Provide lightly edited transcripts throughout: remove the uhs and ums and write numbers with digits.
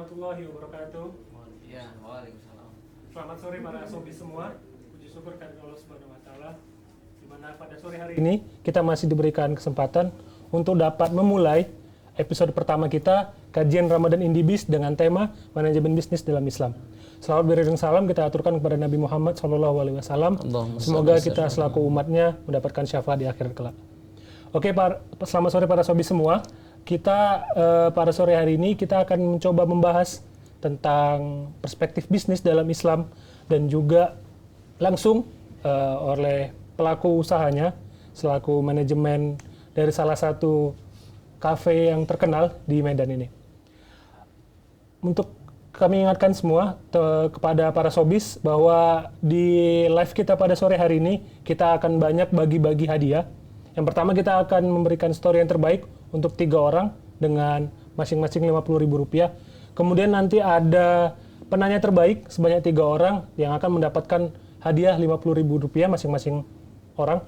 warahmatullahi wabarakatuh. Ya, waalaikumsalam. Selamat sore para sobi semua. Puji syukur kehadirat Allah Subhanahu wa taala. Di mana pada sore hari ini kita masih diberikan kesempatan untuk dapat memulai episode pertama kita kajian Ramadan Indibis dengan tema manajemen bisnis dalam Islam. Salawat beri dan salam kita aturkan kepada Nabi Muhammad SAW. Semoga kita selaku umatnya mendapatkan syafaat di akhirat kelak. Oke, selamat sore para sobi semua. Kita pada sore hari ini kita akan mencoba membahas tentang perspektif bisnis dalam Islam dan juga langsung oleh pelaku usahanya selaku manajemen dari salah satu kafe yang terkenal di Medan ini. Untuk kami ingatkan semua kepada para sobis bahwa di live kita pada sore hari ini kita akan banyak bagi-bagi hadiah. Yang pertama kita akan memberikan story yang terbaik untuk 3 orang dengan masing-masing Rp50.000. Kemudian nanti ada penanya terbaik sebanyak 3 orang yang akan mendapatkan hadiah Rp50.000 masing-masing orang.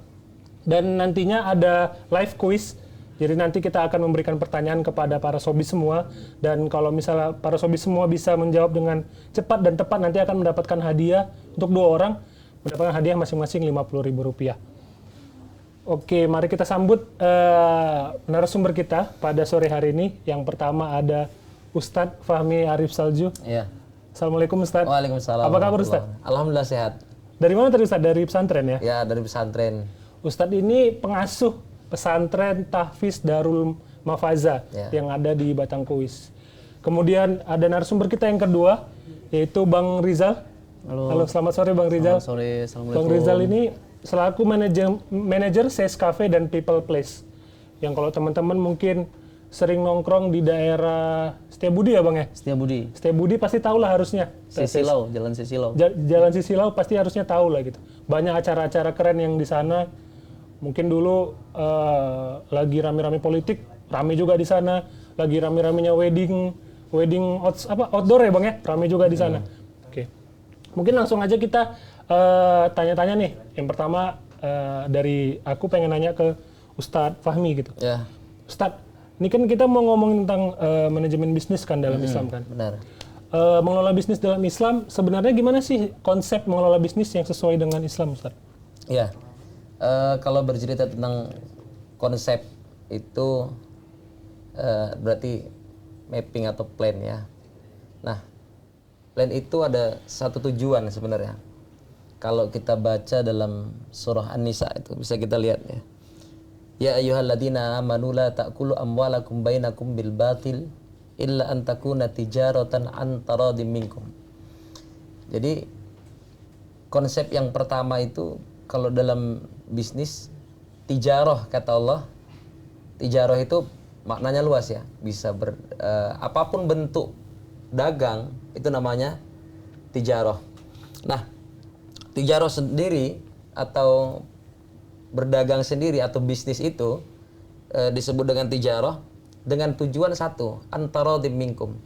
Dan nantinya ada live quiz. Jadi nanti kita akan memberikan pertanyaan kepada para sobi semua. Dan kalau misalnya para sobi semua bisa menjawab dengan cepat dan tepat, nanti akan mendapatkan hadiah untuk 2 orang, mendapatkan hadiah masing-masing Rp50.000. Oke, mari kita sambut narasumber kita pada sore hari ini. Yang pertama ada Ustadz Fahmi Arif Salju. Iya. Assalamualaikum Ustadz. Waalaikumsalam. Apa kabar Ustadz? Alhamdulillah sehat. Dari mana tadi Ustadz? Dari pesantren ya? Ya, dari pesantren. Ustadz ini pengasuh pesantren Tahfiz Darul Mafaza yang ada di Batangkuis. Kemudian ada narasumber kita yang kedua, yaitu Bang Rizal. Halo, selamat sore Bang Rizal. Selamat sore, assalamualaikum. Bang Rizal ini selaku manajer Sales Cafe dan People Place. Yang kalau teman-teman mungkin sering nongkrong di daerah Setiabudi ya Bang ya? Setiabudi. Setiabudi pasti tahu lah harusnya. Sisilau, Jalan Sisilau. Jalan Sisilau pasti harusnya tahu lah gitu. Banyak acara-acara keren yang di sana. Mungkin dulu lagi rame-rame politik, rame juga di sana. Lagi rame-ramenya wedding outdoor ya Bang ya? Rame juga di sana. Oke. Mungkin langsung aja kita tanya-tanya nih. Yang pertama dari aku pengen nanya ke Ustadz Fahmi gitu. Ya. Ustadz, ini kan kita mau ngomongin tentang manajemen bisnis kan dalam Islam kan. Benar. Mengelola bisnis dalam Islam sebenarnya gimana sih konsep mengelola bisnis yang sesuai dengan Islam, Ustadz? Ya. Kalau bercerita tentang konsep itu berarti mapping atau plan ya. Nah, plan itu ada satu tujuan sebenarnya. Kalau kita baca dalam surah An-Nisa itu bisa kita lihat ya. Ya ayyuhalladzina amanu la ta'kulu amwalakum bainakum bil batil illa an takuna tijaratan an taradim minkum. Jadi konsep yang pertama itu kalau dalam bisnis tijarah kata Allah. Tijarah itu maknanya luas ya. Bisa apapun bentuk dagang itu namanya tijarah. Nah, tijarah sendiri atau berdagang sendiri atau bisnis itu disebut dengan tijarah dengan tujuan satu, antara minkum.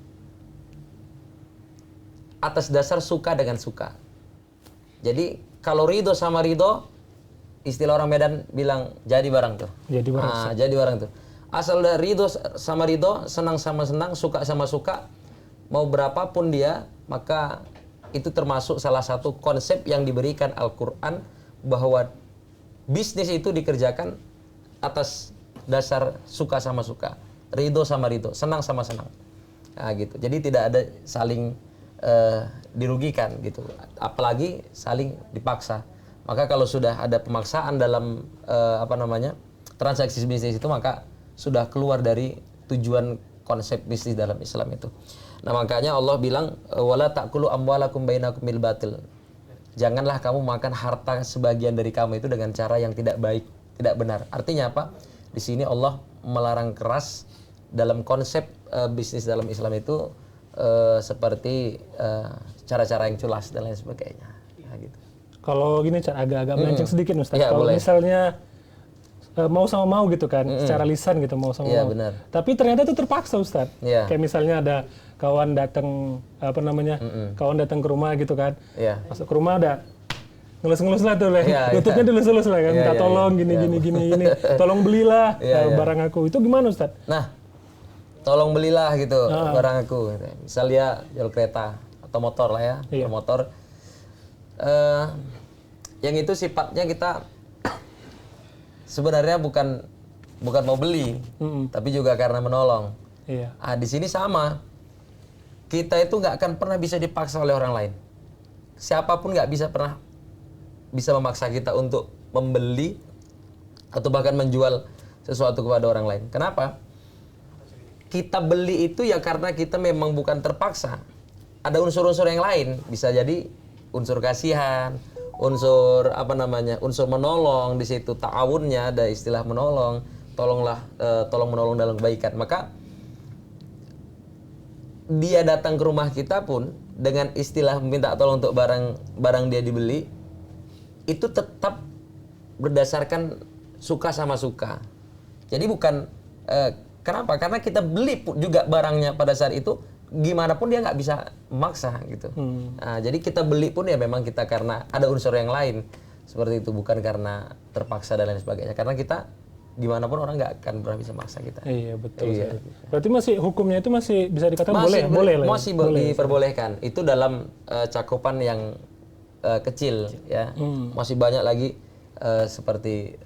Atas dasar suka dengan suka. Jadi kalau ridho sama ridho, istilah orang Medan bilang jadi barang tuh. Jadi barang. Jadi barang tuh. Asal dari ridho sama ridho, senang sama senang, suka sama suka, mau berapapun dia, maka itu termasuk salah satu konsep yang diberikan Al-Quran bahwa bisnis itu dikerjakan atas dasar suka sama suka, ridho sama ridho, senang sama senang. Nah, gitu. Jadi tidak ada saling dirugikan gitu, apalagi saling dipaksa. Maka kalau sudah ada pemaksaan dalam transaksi bisnis itu, maka sudah keluar dari tujuan konsep bisnis dalam Islam itu. Nah, makanya Allah bilang wala ta'kulu amwalakum bainakum bil batil. Janganlah kamu makan harta sebagian dari kamu itu dengan cara yang tidak baik, tidak benar. Artinya apa? Di sini Allah melarang keras dalam konsep bisnis dalam Islam itu seperti cara-cara yang culas dan lain sebagainya. Nah, gitu. Kalau gini agak-agak melenceng sedikit Ustaz. Ya, kalau boleh. Misalnya mau sama mau gitu kan, secara lisan gitu mau sama mau. Benar. Tapi ternyata itu terpaksa Ustaz. Ya. Kayak misalnya ada kawan datang kawan datang ke rumah gitu kan. Ya. Masuk ke rumah ada ngelus-ngelus lah tuh, Ya, lututnya dilus-lus lah kan, Ya, minta ya, tolong ya. gini, tolong belilah Ya, ya. barang aku. Itu gimana Ustaz? Nah, tolong belilah gitu barang aku. Gitu. Misal dia jual kereta atau motor lah ya, Iya. motor. Yang itu sifatnya kita sebenarnya bukan mau beli, tapi juga karena menolong. Iya. Di sini sama. Kita itu nggak akan pernah bisa dipaksa oleh orang lain. Siapapun nggak pernah bisa memaksa kita untuk membeli atau bahkan menjual sesuatu kepada orang lain. Kenapa? Kita beli itu ya karena kita memang bukan terpaksa. Ada unsur-unsur yang lain, bisa jadi unsur kasihan, unsur unsur menolong, di situ ta'awunnya ada istilah menolong, tolong menolong dalam kebaikan. Maka dia datang ke rumah kita pun dengan istilah minta tolong untuk barang dia dibeli, itu tetap berdasarkan suka sama suka. Jadi bukan kenapa? Karena kita beli juga barangnya pada saat itu, gimana pun dia nggak bisa memaksa gitu. Nah, jadi kita beli pun ya memang kita karena ada unsur yang lain seperti itu, bukan karena terpaksa dan lain sebagainya. Karena kita gimana pun orang nggak akan pernah bisa maksa kita. Iya, betul. Iya. Berarti masih hukumnya itu masih bisa dikatakan boleh lah. Masih diperbolehkan. Itu dalam cakupan yang kecil ya. Masih banyak lagi seperti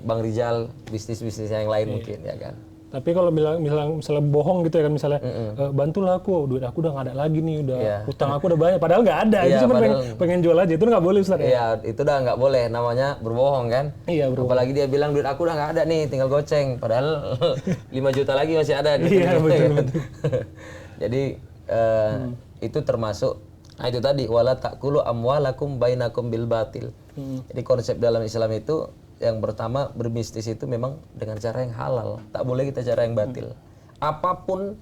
Bang Rizal, bisnis-bisnis yang lain mungkin ya kan. Tapi kalau misalnya bohong gitu ya kan, misalnya bantulah aku, duit aku udah nggak ada lagi nih, utang aku udah banyak, padahal nggak ada, itu cuma pengen jual aja, itu nggak boleh Ustaz. Iya, itu udah nggak boleh, namanya berbohong kan. Iya, berbohong. Apalagi dia bilang duit aku udah nggak ada nih, tinggal goceng, padahal 5 juta lagi masih ada. Gitu. Iya, betul. Jadi itu termasuk, nah itu tadi wala ta'kulu amwalakum bainakum bil batil. Jadi konsep dalam Islam itu yang pertama, berbisnis itu memang dengan cara yang halal, tak boleh kita cara yang batil. Apapun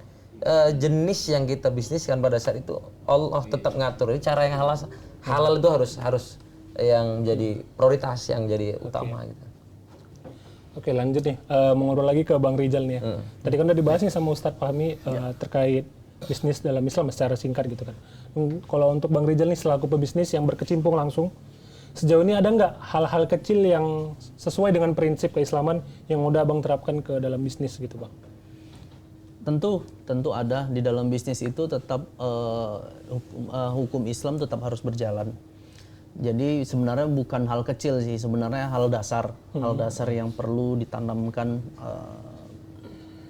jenis yang kita bisniskan pada saat itu, Allah tetap ngatur. Jadi cara yang halal itu harus yang jadi prioritas, yang jadi utama. Gitu. Oke, lanjut nih, mau ngobrol lagi ke Bang Rizal nih ya. Tadi kan udah dibahas nih sama Ustadz Fahmi terkait bisnis dalam Islam secara singkat gitu kan. Kalau untuk Bang Rizal nih selaku pebisnis yang berkecimpung langsung, sejauh ini ada nggak hal-hal kecil yang sesuai dengan prinsip keislaman yang udah Bang terapkan ke dalam bisnis gitu Bang? Tentu ada. Di dalam bisnis itu tetap hukum Islam tetap harus berjalan. Jadi sebenarnya bukan hal kecil sih, sebenarnya hal dasar yang perlu ditanamkan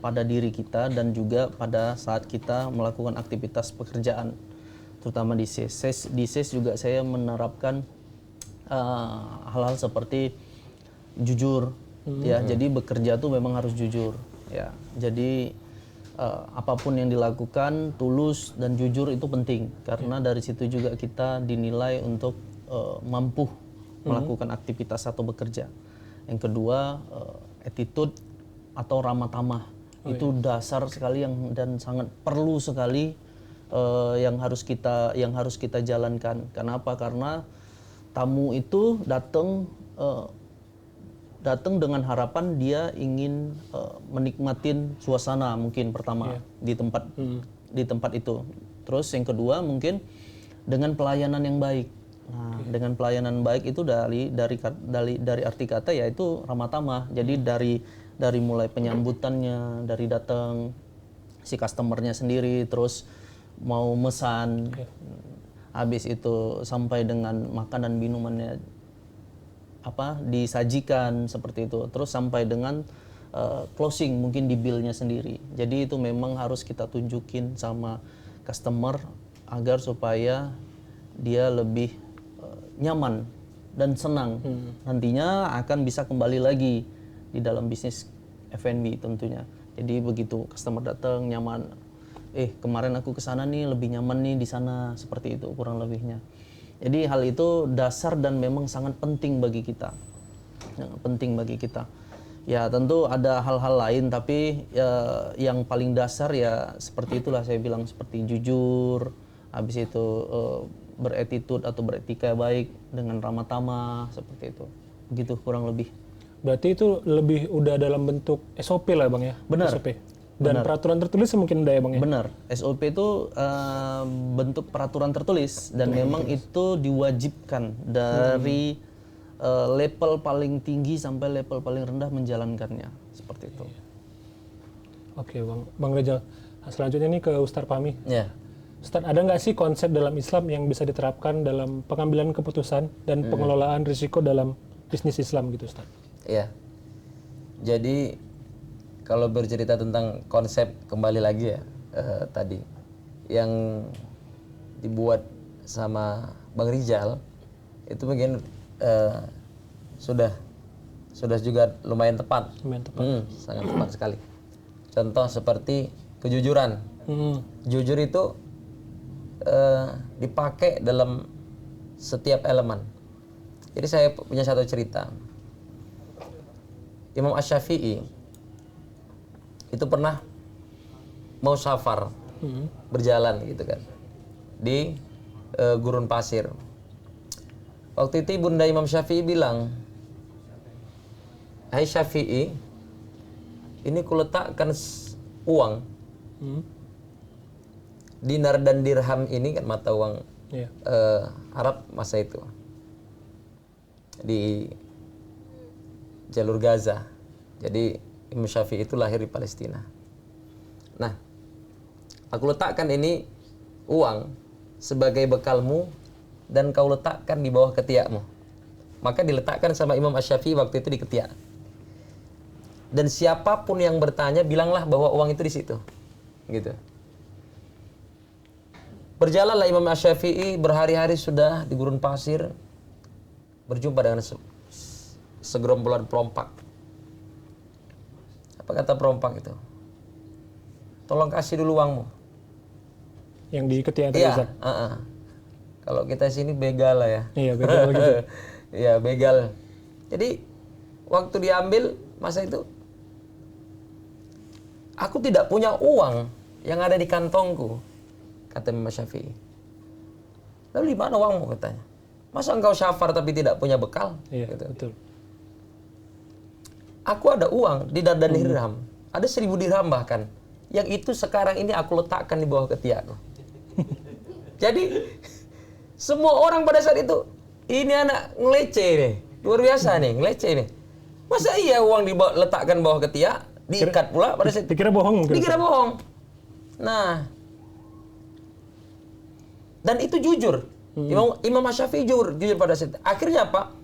pada diri kita dan juga pada saat kita melakukan aktivitas pekerjaan, terutama di SES. Di SES juga saya menerapkan hal-hal seperti jujur, ya. Jadi bekerja tuh memang harus jujur, ya. Jadi apapun yang dilakukan tulus dan jujur itu penting, karena dari situ juga kita dinilai untuk mampu melakukan aktivitas atau bekerja. Yang kedua, attitude atau ramah tamah itu dasar sekali dan sangat perlu sekali yang harus kita jalankan. Kenapa? Karena tamu itu datang dengan harapan dia ingin menikmatin suasana mungkin pertama di tempat itu. Terus yang kedua mungkin dengan pelayanan yang baik. Nah, dengan pelayanan baik itu dari arti kata yaitu ramah tamah. Jadi dari mulai penyambutannya, dari datang si customernya sendiri, terus mau mesan. Habis itu sampai dengan makanan minumannya disajikan seperti itu, terus sampai dengan closing mungkin di billnya sendiri. Jadi itu memang harus kita tunjukin sama customer agar supaya dia lebih nyaman dan senang. Nantinya akan bisa kembali lagi di dalam bisnis F&B tentunya. Jadi begitu customer datang nyaman, kemarin aku kesana nih lebih nyaman nih di sana, seperti itu kurang lebihnya. Jadi hal itu dasar dan memang sangat penting bagi kita. Ya tentu ada hal-hal lain, tapi yang paling dasar ya seperti itulah saya bilang, seperti jujur, habis itu beretitude atau beretika baik, dengan ramah tamah, seperti itu. Begitu kurang lebih. Berarti itu lebih udah dalam bentuk SOP lah Bang ya? Benar. SOP. Dan peraturan tertulis mungkin ada ya Bang ya? Benar, SOP itu bentuk peraturan tertulis dan memang itu diwajibkan dari level paling tinggi sampai level paling rendah menjalankannya, seperti itu. Oke Bang Rizal. Nah, selanjutnya nih ke Ustadz Fahmi. Ya. Ustadz, ada nggak sih konsep dalam Islam yang bisa diterapkan dalam pengambilan keputusan dan pengelolaan risiko dalam bisnis Islam gitu Ustadz? Iya. Jadi kalau bercerita tentang konsep, kembali lagi ya tadi yang dibuat sama Bang Rizal itu mungkin sudah juga lumayan tepat. Lumayan tepat. Sangat tepat sekali. Contoh seperti kejujuran. Jujur itu dipakai dalam setiap elemen. Jadi saya punya satu cerita. Imam Asy-Syafi'i itu pernah mau safar, berjalan gitu kan, di gurun pasir. Waktu itu Bunda Imam Syafi'i bilang, "Hai Syafi'i, ini kuletakkan uang, dinar dan dirham ini kan mata uang Arab masa itu, di jalur Gaza. Jadi Imam Syafi'i itu lahir di Palestina. Nah, aku letakkan ini uang sebagai bekalmu dan kau letakkan di bawah ketiakmu." Maka diletakkan sama Imam Asy-Syafi'i waktu itu di ketiak. Dan siapapun yang bertanya, bilanglah bahwa uang itu di situ. Gitu. Berjalanlah Imam Asy-Syafi'i berhari-hari sudah di gurun pasir, berjumpa dengan segerombolan perompak. Apa kata perompak itu? "Tolong kasih dulu uangmu." Yang di ketiak tadi Iya. Ustadz? Kalau kita sini begal lah ya. Iya, begal gitu. Iya, begal. Jadi waktu diambil masa itu, "Aku tidak punya uang yang ada di kantongku," kata Imam Syafi'i. "Lalu di mana uangmu?" katanya. "Masa engkau syafar tapi tidak punya bekal?" Iya, Gitu. betul. "Aku ada uang di dan dirham. Ada 1000 dirham bahkan. Yang itu sekarang ini aku letakkan di bawah ketiakku." Jadi semua orang pada saat itu, ini anak ngelece nih. Luar biasa nih, ngelece nih. Masa iya uang diletakkan bawah ketiak, diikat pula pada saat itu. Dikira bohong mungkin. Dikira bohong. Nah, dan itu jujur. Imam Asy-Syafi'i jujur pada saat itu. Akhirnya apa?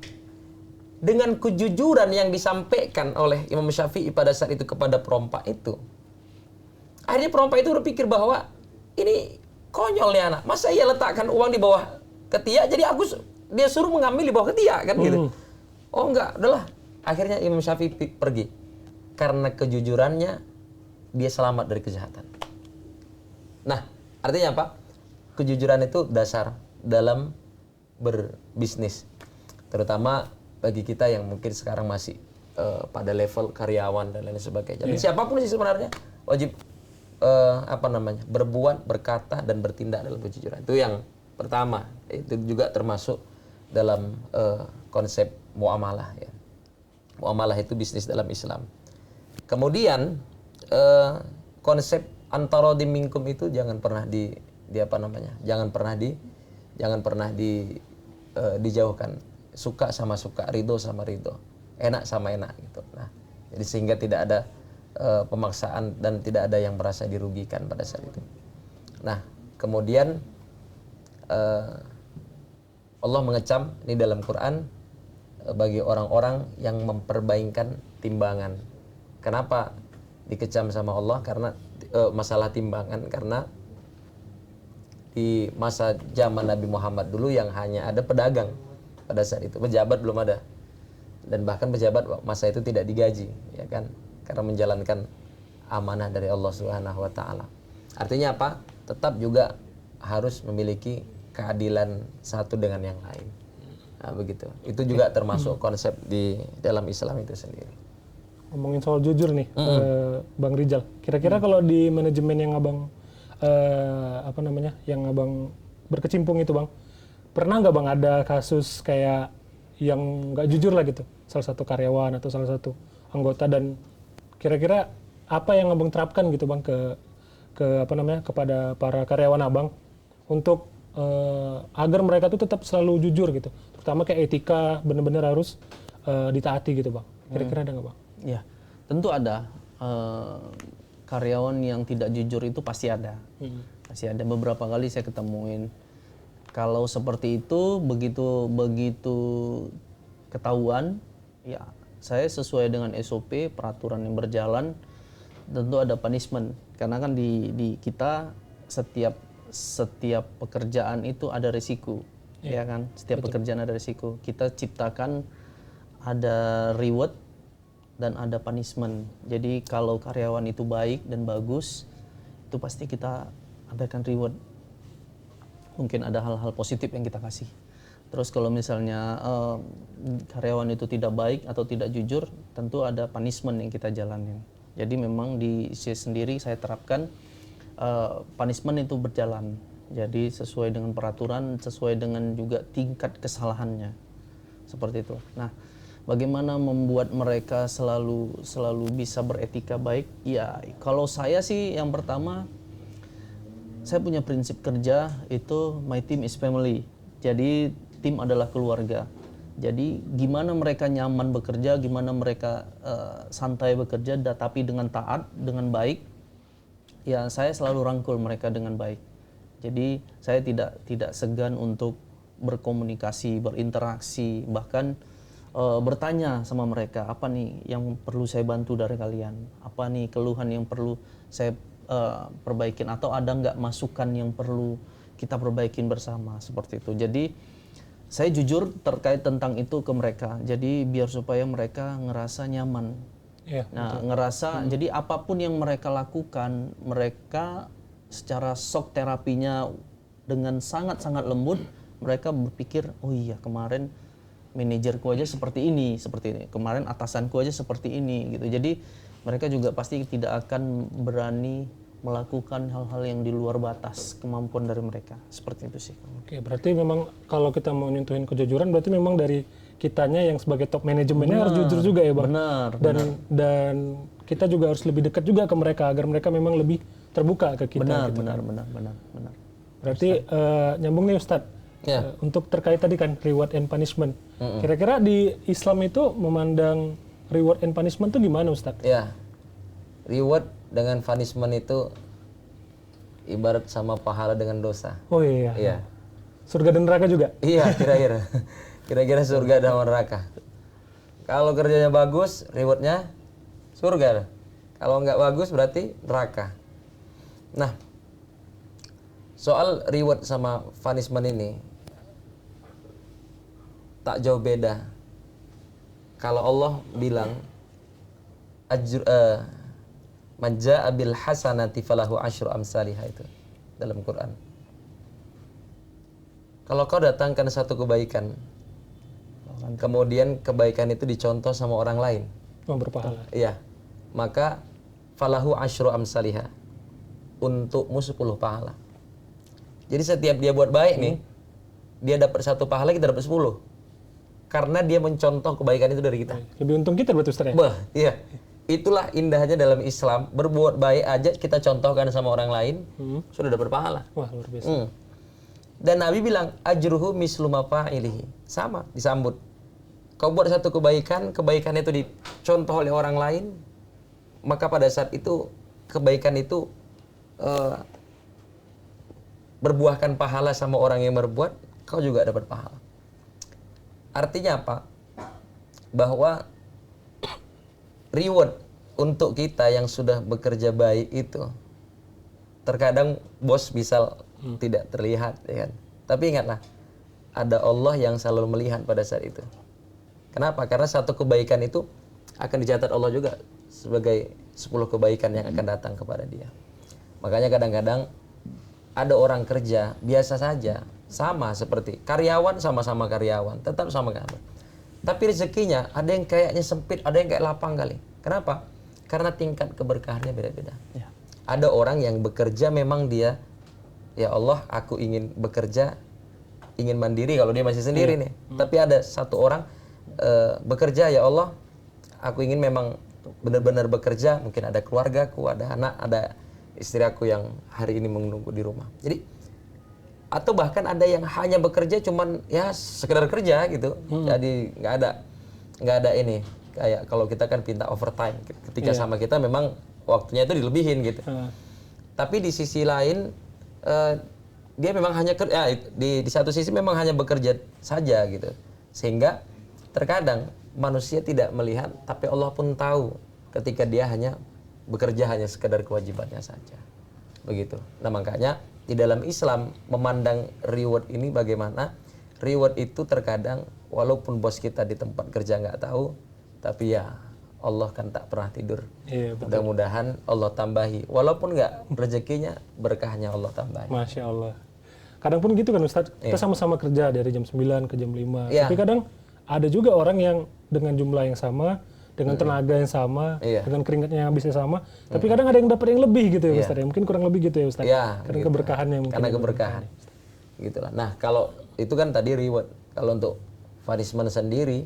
Dengan kejujuran yang disampaikan oleh Imam Syafi'i pada saat itu kepada perompak itu, akhirnya perompak itu berpikir bahwa ini konyol nih anak. Masa ia letakkan uang di bawah ketiak, jadi dia suruh mengambil di bawah ketiak kan gitu. Oh enggak, udahlah. Akhirnya Imam Syafi'i pergi. Karena kejujurannya, dia selamat dari kejahatan. Nah, artinya apa? Kejujuran itu dasar dalam berbisnis. Terutama bagi kita yang mungkin sekarang masih pada level karyawan dan lain sebagainya. Jadi siapapun sih sebenarnya wajib berbuat, berkata dan bertindak dalam kejujuran. Itu yang pertama. Itu juga termasuk dalam konsep muamalah ya. Muamalah itu bisnis dalam Islam. Kemudian konsep antaradhim minkum itu jangan pernah dijauhkan. Suka sama suka, ridho sama ridho, enak sama enak gitu. Nah, jadi sehingga tidak ada pemaksaan dan tidak ada yang merasa dirugikan pada saat itu. Nah, kemudian Allah mengecam ini dalam Quran bagi orang-orang yang memperbaikkan timbangan. Kenapa dikecam sama Allah? Karena masalah timbangan, karena di masa zaman Nabi Muhammad dulu yang hanya ada pedagang pada saat itu, pejabat belum ada, dan bahkan pejabat masa itu tidak digaji, ya kan, karena menjalankan amanah dari Allah Subhanahu Wa Taala. Artinya apa? Tetap juga harus memiliki keadilan satu dengan yang lain. Nah, begitu. Itu juga termasuk konsep di dalam Islam itu sendiri. Ngomongin soal jujur nih, Bang Rizal. Kira-kira kalau di manajemen yang abang yang abang berkecimpung itu bang, pernah nggak bang ada kasus kayak yang nggak jujur lah gitu, salah satu karyawan atau salah satu anggota, dan kira-kira apa yang abang terapkan gitu bang kepada para karyawan abang untuk agar mereka tuh tetap selalu jujur gitu, terutama kayak etika benar-benar harus ditaati gitu bang. Kira-kira ada nggak bang? Ya, tentu ada. karyawan yang tidak jujur itu pasti ada. Pasti ada, beberapa kali saya ketemuin. Kalau seperti itu begitu ketahuan, ya saya sesuai dengan SOP peraturan yang berjalan, tentu ada punishment. Karena kan di kita setiap pekerjaan itu ada risiko, ya kan? Setiap pekerjaan ada risiko. Kita ciptakan ada reward dan ada punishment. Jadi kalau karyawan itu baik dan bagus, itu pasti kita berikan reward. Mungkin ada hal-hal positif yang kita kasih. Terus kalau misalnya karyawan itu tidak baik atau tidak jujur, tentu ada punishment yang kita jalanin. Jadi memang di saya sendiri saya terapkan punishment itu berjalan. Jadi sesuai dengan peraturan, sesuai dengan juga tingkat kesalahannya. Seperti itu. Nah, bagaimana membuat mereka selalu bisa beretika baik? Ya, kalau saya sih yang pertama, saya punya prinsip kerja itu my team is family. Jadi tim adalah keluarga. Jadi gimana mereka nyaman bekerja, gimana mereka santai bekerja, tapi dengan taat, dengan baik. Ya, saya selalu rangkul mereka dengan baik. Jadi saya tidak segan untuk berkomunikasi, berinteraksi, bahkan bertanya sama mereka, apa nih yang perlu saya bantu dari kalian, apa nih keluhan yang perlu saya perbaikin, atau ada nggak masukan yang perlu kita perbaikin bersama, seperti itu. Jadi saya jujur terkait tentang itu ke mereka, jadi biar supaya mereka ngerasa nyaman. Ngerasa jadi apapun yang mereka lakukan, mereka secara shock terapinya dengan sangat-sangat lembut, mereka berpikir, oh iya kemarin manajerku aja seperti ini, kemarin atasanku aja seperti ini, gitu. Jadi mereka juga pasti tidak akan berani melakukan hal-hal yang di luar batas kemampuan dari mereka, seperti itu sih. Oke, berarti memang kalau kita mau nyentuhin kejujuran, berarti memang dari kitanya yang sebagai top manajemennya harus jujur juga ya, Bang. Dan kita juga harus lebih dekat juga ke mereka agar mereka memang lebih terbuka ke kita. Benar. Berarti nyambung nih Ustadz. Ya. Untuk terkait tadi kan reward and punishment. Kira-kira di Islam itu memandang reward and punishment itu gimana Ustadz? Ya, reward dengan punishment itu ibarat sama pahala dengan dosa. Oh iya. Iya. Surga dan neraka juga? Iya, kira-kira surga dan neraka. Kalau kerjanya bagus, rewardnya surga. Kalau nggak bagus berarti neraka. Nah, soal reward sama punishment ini tak jauh beda. Kalau Allah bilang man jaa'a bil hasanati falahu asyru amsalihha, itu dalam Quran. Kalau kau datangkan satu kebaikan, kemudian kebaikan itu dicontoh sama orang lain, berpahala. Iya. Maka falahu asyru amsalihha, untukmu 10 pahala. Jadi setiap dia buat baik nih, dia dapat 1 pahala, kita dapat 10. Karena dia mencontoh kebaikan itu dari kita. Lebih untung kita berarti Ustaz ya? Iya. Itulah indahnya dalam Islam. Berbuat baik aja kita contohkan sama orang lain, sudah dapat pahala. Wah, luar biasa. Dan Nabi bilang, ajruhu mislu ma fa'ilihi. Sama, disambut. Kau buat satu kebaikan, kebaikan itu dicontoh oleh orang lain, maka pada saat itu, kebaikan itu berbuahkan pahala sama orang yang berbuat, kau juga dapat pahala. Artinya apa? Bahwa reward untuk kita yang sudah bekerja baik itu, terkadang bos bisa tidak terlihat, ya kan? Tapi ingatlah, ada Allah yang selalu melihat pada saat itu. Kenapa? Karena satu kebaikan itu akan dicatat Allah juga sebagai 10 kebaikan yang akan datang kepada dia. Makanya kadang-kadang ada orang kerja biasa saja, sama seperti karyawan, sama-sama karyawan, tetap sama kamu. Tapi rezekinya ada yang kayaknya sempit, ada yang kayak lapang kali. Kenapa? Karena tingkat keberkahannya beda-beda. Ya. Ada orang yang bekerja memang dia, ya Allah, aku ingin bekerja, ingin mandiri kalau dia masih sendiri nih. Tapi ada satu orang bekerja, ya Allah, aku ingin memang benar-benar bekerja, mungkin ada keluargaku, ada anak, ada istri aku yang hari ini menunggu di rumah. Jadi, atau bahkan ada yang hanya bekerja cuman ya sekedar kerja gitu. Jadi nggak ada ini, kayak kalau kita kan pinta overtime ketika sama kita memang waktunya itu dilebihin gitu. Tapi di sisi lain dia memang hanya di satu sisi memang hanya bekerja saja gitu. Sehingga terkadang manusia tidak melihat, tapi Allah pun tahu ketika dia hanya bekerja hanya sekedar kewajibannya saja. Begitu. Nah, makanya di dalam Islam memandang reward ini bagaimana? Reward itu terkadang walaupun bos kita di tempat kerja nggak tahu, tapi ya Allah kan tak pernah tidur. Iya, betul. Mudah-mudahan Allah tambahi. Walaupun nggak rezekinya, berkahnya Allah tambahi. Masya Allah. Kadang pun gitu kan Ustadz, kita sama-sama kerja dari jam 9 ke jam 5. Iya. Tapi kadang ada juga orang yang dengan jumlah yang sama, dengan tenaga yang sama, Iya. dengan keringatnya yang bisa sama. Tapi kadang ada yang dapat yang lebih gitu ya Iya. Ustadz. Ya. Mungkin kurang lebih gitu ya Ustadz. Ya, Karena gitu. keberkahannya mungkin. Karena keberkahan. Gitulah. Nah, kalau itu kan tadi reward. Kalau untuk punishment sendiri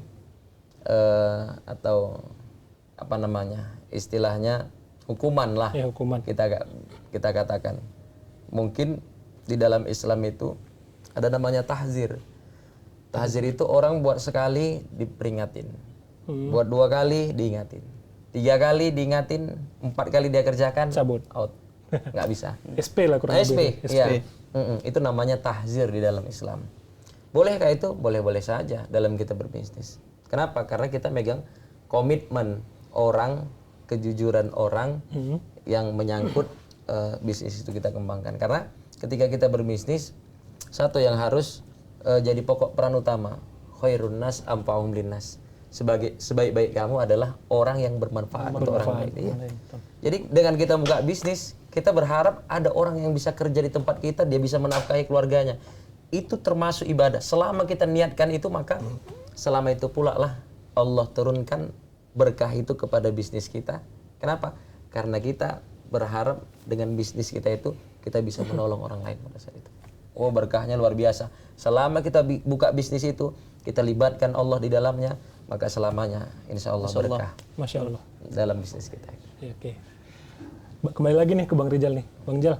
atau apa namanya? Istilahnya hukuman lah. Ya, hukuman. Kita katakan. Mungkin di dalam Islam itu ada namanya tahzir. Tahzir itu orang buat sekali diperingatin. Buat 2 kali diingatin. 3 kali diingatin, 4 kali dia kerjakan, Cabut. out. Nggak bisa. SP lah kurang SP, lebih. iya. Itu namanya tahzir di dalam Islam. Bolehkah itu? Boleh-boleh saja dalam kita berbisnis. Kenapa? Karena kita megang komitmen orang, kejujuran orang yang menyangkut bisnis itu kita kembangkan. Karena ketika kita berbisnis, satu yang harus jadi pokok peran utama, khairun nas anfa'uhum linnas. Sebaik-baik kamu adalah orang yang bermanfaat untuk orang lain. Iya. Jadi dengan kita buka bisnis, kita berharap ada orang yang bisa kerja di tempat kita, dia bisa menafkahi keluarganya. Itu termasuk ibadah. Selama kita niatkan itu, maka selama itu pula lah Allah turunkan berkah itu kepada bisnis kita. Kenapa? Karena kita berharap dengan bisnis kita itu kita bisa menolong orang lain pada saat itu. Oh, berkahnya luar biasa. Selama kita buka bisnis itu, kita libatkan Allah di dalamnya, maka selamanya insya Allah berkah. Masya Allah. Dalam bisnis kita. Ya, oke. Kembali lagi nih ke Bang Rijal nih. Bang Rijal,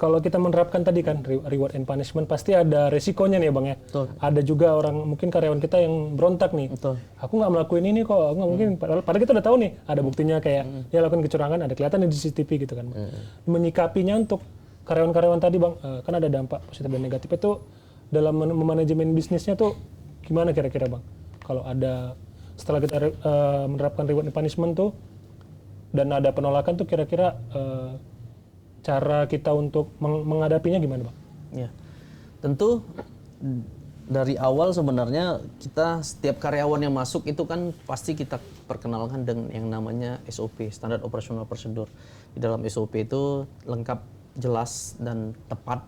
kalau kita menerapkan tadi kan reward and punishment, pasti ada resikonya nih ya Bang ya. Betul. Ada juga orang, mungkin karyawan kita yang berontak nih. Betul. Aku nggak melakukan ini kok, aku nggak mungkin. Padahal kita udah tahu nih, ada buktinya kayak dia lakukan kecurangan, ada kelihatan di CCTV gitu kan. Bang. Menyikapinya untuk karyawan-karyawan tadi Bang, kan ada dampak positif dan negatif itu dalam memanajemen bisnisnya tuh gimana kira-kira Bang? Kalau ada setelah kita menerapkan reward and punishment tuh dan ada penolakan tuh kira-kira cara kita untuk menghadapinya gimana Bang? Ya, tentu dari awal sebenarnya kita setiap karyawan yang masuk itu kan pasti kita perkenalkan dengan yang namanya SOP, Standard Operational Procedure. Di dalam SOP itu lengkap, jelas dan tepat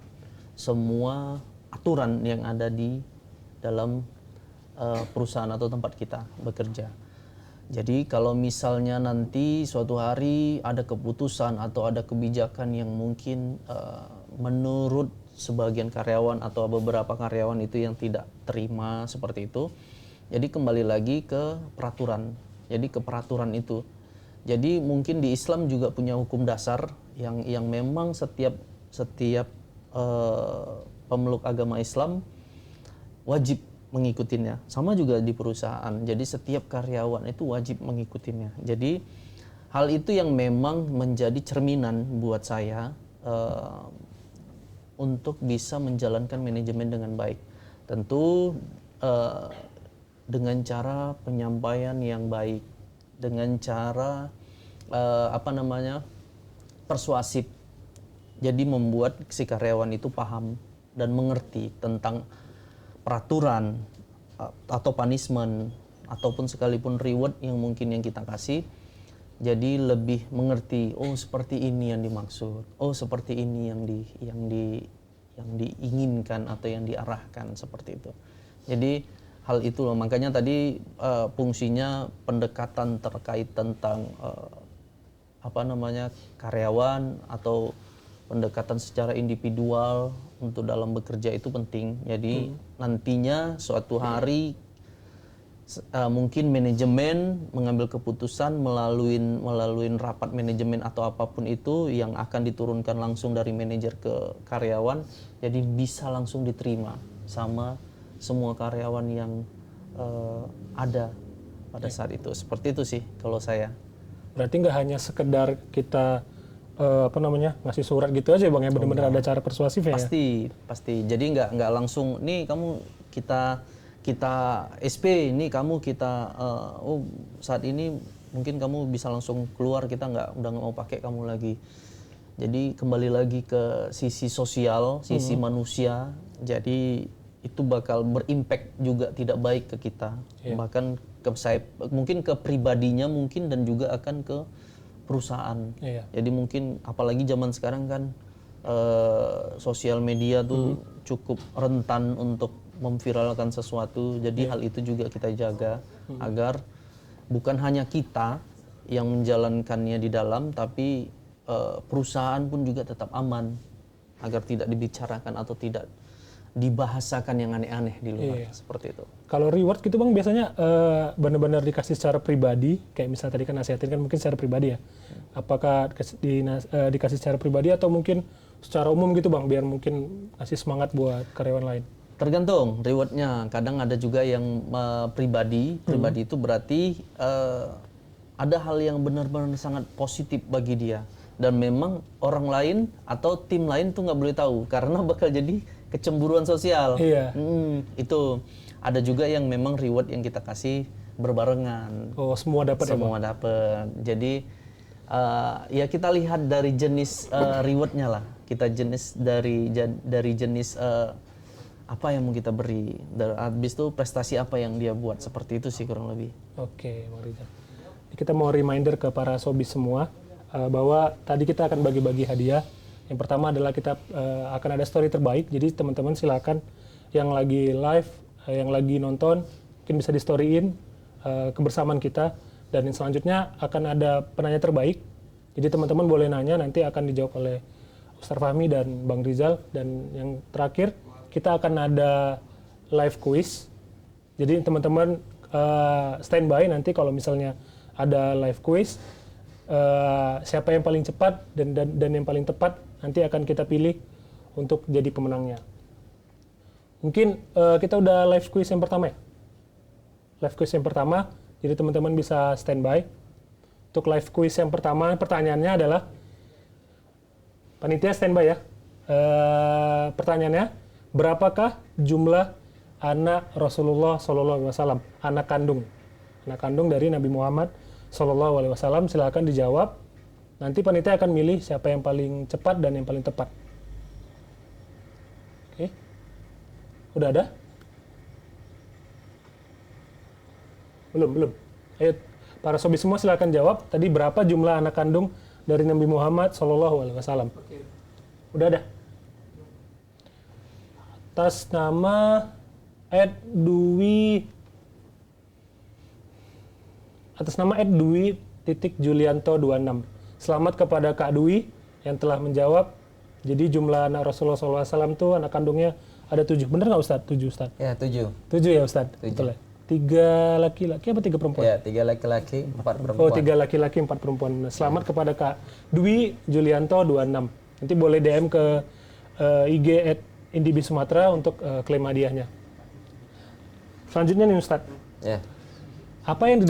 semua aturan yang ada di dalam perusahaan atau tempat kita bekerja. Jadi kalau misalnya nanti suatu hari ada keputusan atau ada kebijakan yang mungkin menurut sebagian karyawan atau beberapa karyawan itu yang tidak terima seperti itu, jadi kembali lagi ke peraturan. Jadi ke peraturan itu. Jadi mungkin di Islam juga punya hukum dasar yang memang setiap pemeluk agama Islam wajib mengikutinya. Sama juga di perusahaan. Jadi setiap karyawan itu wajib mengikutinya. Jadi hal itu yang memang menjadi cerminan buat saya untuk bisa menjalankan manajemen dengan baik. Tentu dengan cara penyampaian yang baik, dengan cara persuasif. Jadi membuat si karyawan itu paham dan mengerti tentang peraturan atau punishment ataupun sekalipun reward yang mungkin yang kita kasih, jadi lebih mengerti, oh seperti ini yang dimaksud, oh seperti ini yang diinginkan atau yang diarahkan, seperti itu. Jadi hal itu loh, makanya tadi fungsinya pendekatan terkait tentang karyawan atau pendekatan secara individual untuk dalam bekerja itu penting. Jadi nantinya suatu hari mungkin manajemen mengambil keputusan melalui rapat manajemen atau apapun itu yang akan diturunkan langsung dari manajer ke karyawan, jadi bisa langsung diterima sama semua karyawan yang ada pada saat itu. Seperti itu sih kalau saya. Berarti nggak hanya sekedar kita ngasih surat gitu aja bang ya, benar-benar ada cara persuasif ya. Pasti. Jadi nggak langsung nih kamu kita SP, ini kamu kita saat ini mungkin kamu bisa langsung keluar, kita udah nggak mau pakai kamu lagi. Jadi kembali lagi ke sisi sosial, sisi manusia. Jadi itu bakal berimpact juga tidak baik ke kita. Bahkan mungkin ke pribadinya mungkin, dan juga akan ke perusahaan. Jadi mungkin apalagi zaman sekarang kan sosial media tuh cukup rentan untuk memviralkan sesuatu. Jadi hal itu juga kita jaga agar bukan hanya kita yang menjalankannya di dalam, tapi perusahaan pun juga tetap aman, agar tidak dibicarakan atau tidak dibahasakan yang aneh-aneh di luar. Seperti itu. Kalau reward gitu bang, biasanya benar-benar dikasih secara pribadi, kayak misalnya tadi kan nasihatin kan mungkin secara pribadi ya. Apakah dikasih secara pribadi atau mungkin secara umum gitu bang, biar mungkin kasih semangat buat karyawan lain? Tergantung rewardnya. Kadang ada juga yang pribadi. Pribadi itu berarti ada hal yang benar-benar sangat positif bagi dia. Dan memang orang lain atau tim lain tuh nggak boleh tahu, karena bakal jadi kecemburuan sosial. Itu ada juga yang memang reward yang kita kasih berbarengan. Oh, semua dapat ya? Semua dapat. Jadi ya kita lihat dari jenis rewardnya lah. Kita dari jenis apa yang mau kita beri. Dan habis itu prestasi apa yang dia buat. Seperti itu sih kurang lebih. Oke, Bang Rizal. Kita mau reminder ke para sobis semua bahwa tadi kita akan bagi-bagi hadiah. Yang pertama adalah kita akan ada story terbaik. Jadi teman-teman silakan yang lagi live, yang lagi nonton, mungkin bisa di storyin kebersamaan kita. Dan yang selanjutnya akan ada penanya terbaik. Jadi teman-teman boleh nanya, nanti akan dijawab oleh Ustaz Fahmi dan Bang Rizal. Dan yang terakhir, kita akan ada live quiz. Jadi teman-teman standby nanti kalau misalnya ada live quiz, siapa yang paling cepat dan yang paling tepat nanti akan kita pilih untuk jadi pemenangnya. Mungkin kita udah live quiz yang pertama ya? Live quiz yang pertama, jadi teman-teman bisa standby. Untuk live quiz yang pertama, pertanyaannya adalah, panitia standby ya. Pertanyaannya, berapakah jumlah anak Rasulullah SAW, anak kandung dari Nabi Muhammad SAW? Silakan dijawab. Nanti panitia akan milih siapa yang paling cepat dan yang paling tepat. Oke. Udah ada? Belum. Ayo, para sobi semua silakan jawab. Tadi berapa jumlah anak kandung dari Nabi Muhammad SAW? Udah ada? Atas nama @Dwi_Julianto26. Selamat kepada Kak Dwi yang telah menjawab. Jadi jumlah anak Rasulullah SAW itu anak kandungnya ada 7. Bener nggak Ustadz? 7 Ustadz? Ya, 7. 7 ya Ustadz? 7. Betul ya? 3 laki-laki apa 3 perempuan? Ya, 3 laki-laki, 4 perempuan. Oh, 3 laki-laki, 4 perempuan. Selamat kepada Kak Dwi Julianto 26. Nanti boleh DM ke IG @indibi Sumatera untuk klaim hadiahnya. Selanjutnya nih Ustadz. Ya. Apa yang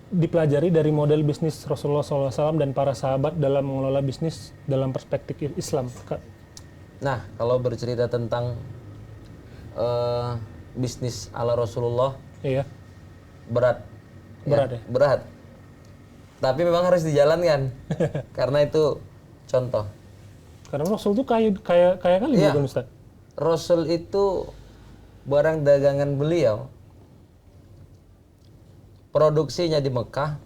dipelajari dari model bisnis Rasulullah SAW dan para sahabat dalam mengelola bisnis dalam perspektif Islam? Nah, kalau bercerita tentang bisnis ala Rasulullah, Iya. berat. Berat ya? Berat. Tapi memang harus dijalankan. Karena itu contoh. Karena Rasul itu kaya kali Iya. bukan Ustaz? Rasul itu barang dagangan beliau, produksinya di Mekah,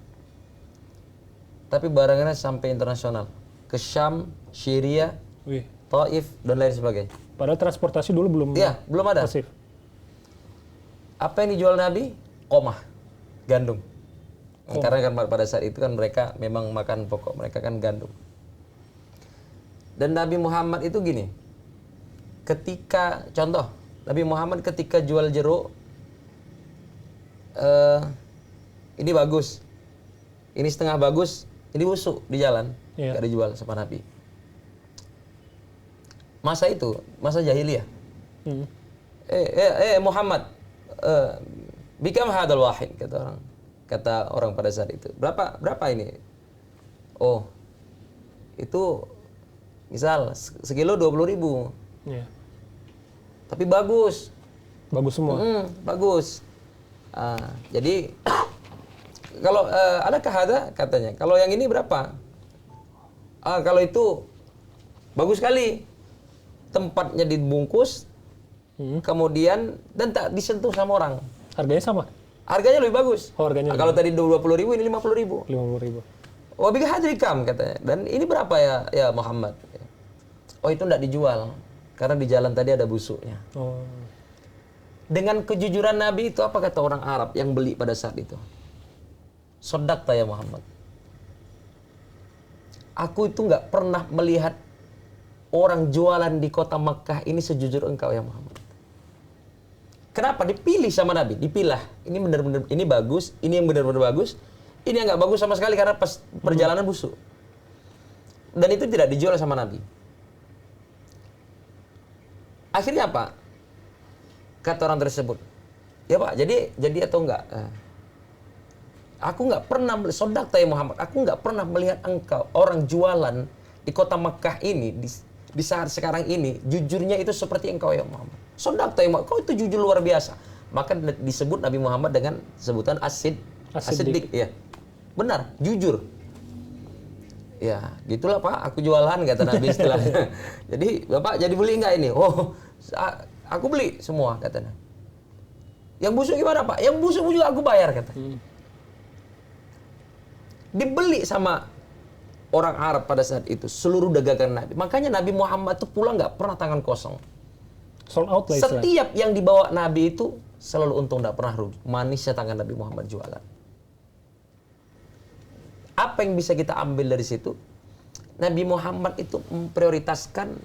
tapi barangnya sampai internasional. Ke Syam, Syria, Wih. Taif, dan lain sebagainya. Padahal transportasi dulu belum Iya, belum ada. masif. Apa yang dijual Nabi? Qomah, gandum. Karena kan pada saat itu kan mereka memang makan pokok mereka kan gandum. Dan Nabi Muhammad itu gini, ketika contoh Nabi Muhammad ketika jual jeruk, ini bagus, ini setengah bagus, ini busuk di jalan, Iya. gak dijual sama Nabi. Masa itu, masa jahiliyah. Muhammad, bikam hadal wahid, kata orang pada saat itu. Berapa ini Oh, itu misal sekilo 20.000. Iya. Tapi bagus. Bagus semua. Bagus. Jadi kalau adakah ada katanya? Kalau yang ini berapa? Kalau itu bagus sekali. Tempatnya dibungkus, kemudian dan tak disentuh sama orang. Harganya sama? Harganya lebih bagus. Oh, harganya Kalau tadi 20.000 ini 50.000. 50.000. Wa biga hadrikam katanya. Dan ini berapa ya Muhammad? Oh, itu enggak dijual. Karena di jalan tadi ada busuknya. Oh. Dengan kejujuran Nabi itu apa kata orang Arab yang beli pada saat itu? Sodakta ya Muhammad. Aku itu nggak pernah melihat orang jualan di kota Makkah ini sejujur engkau ya Muhammad. Kenapa? Dipilih sama Nabi, dipilah. Ini benar-benar, ini bagus, ini yang benar-benar bagus, ini yang nggak bagus sama sekali karena pas perjalanan busuk. Dan itu tidak dijual sama Nabi. Akhirnya apa? Kata orang tersebut, ya Pak, jadi atau enggak? Aku nggak pernah sodak ya Muhammad. Aku nggak pernah melihat engkau orang jualan di kota Makkah ini di saat sekarang ini jujurnya itu seperti engkau ya Muhammad. Sodak ya Muhammad. Kau itu jujur luar biasa. Maka disebut Nabi Muhammad dengan sebutan as-siddiq. Ya, benar, jujur. Ya, gitulah Pak. Aku jualan kata Nabi istilahnya. Jadi Bapak jadi beli nggak ini? Oh, aku beli semua katanya. Yang busuk gimana Pak? Yang busuk juga aku bayar kata. Dibeli sama orang Arab pada saat itu seluruh dagangan Nabi. Makanya Nabi Muhammad itu pulang nggak pernah tangan kosong. Sold out lah istilahnya. Setiap yang dibawa Nabi itu selalu untung, nggak pernah rugi. Manisnya tangan Nabi Muhammad jualan. Apa yang bisa kita ambil dari situ? Nabi Muhammad itu memprioritaskan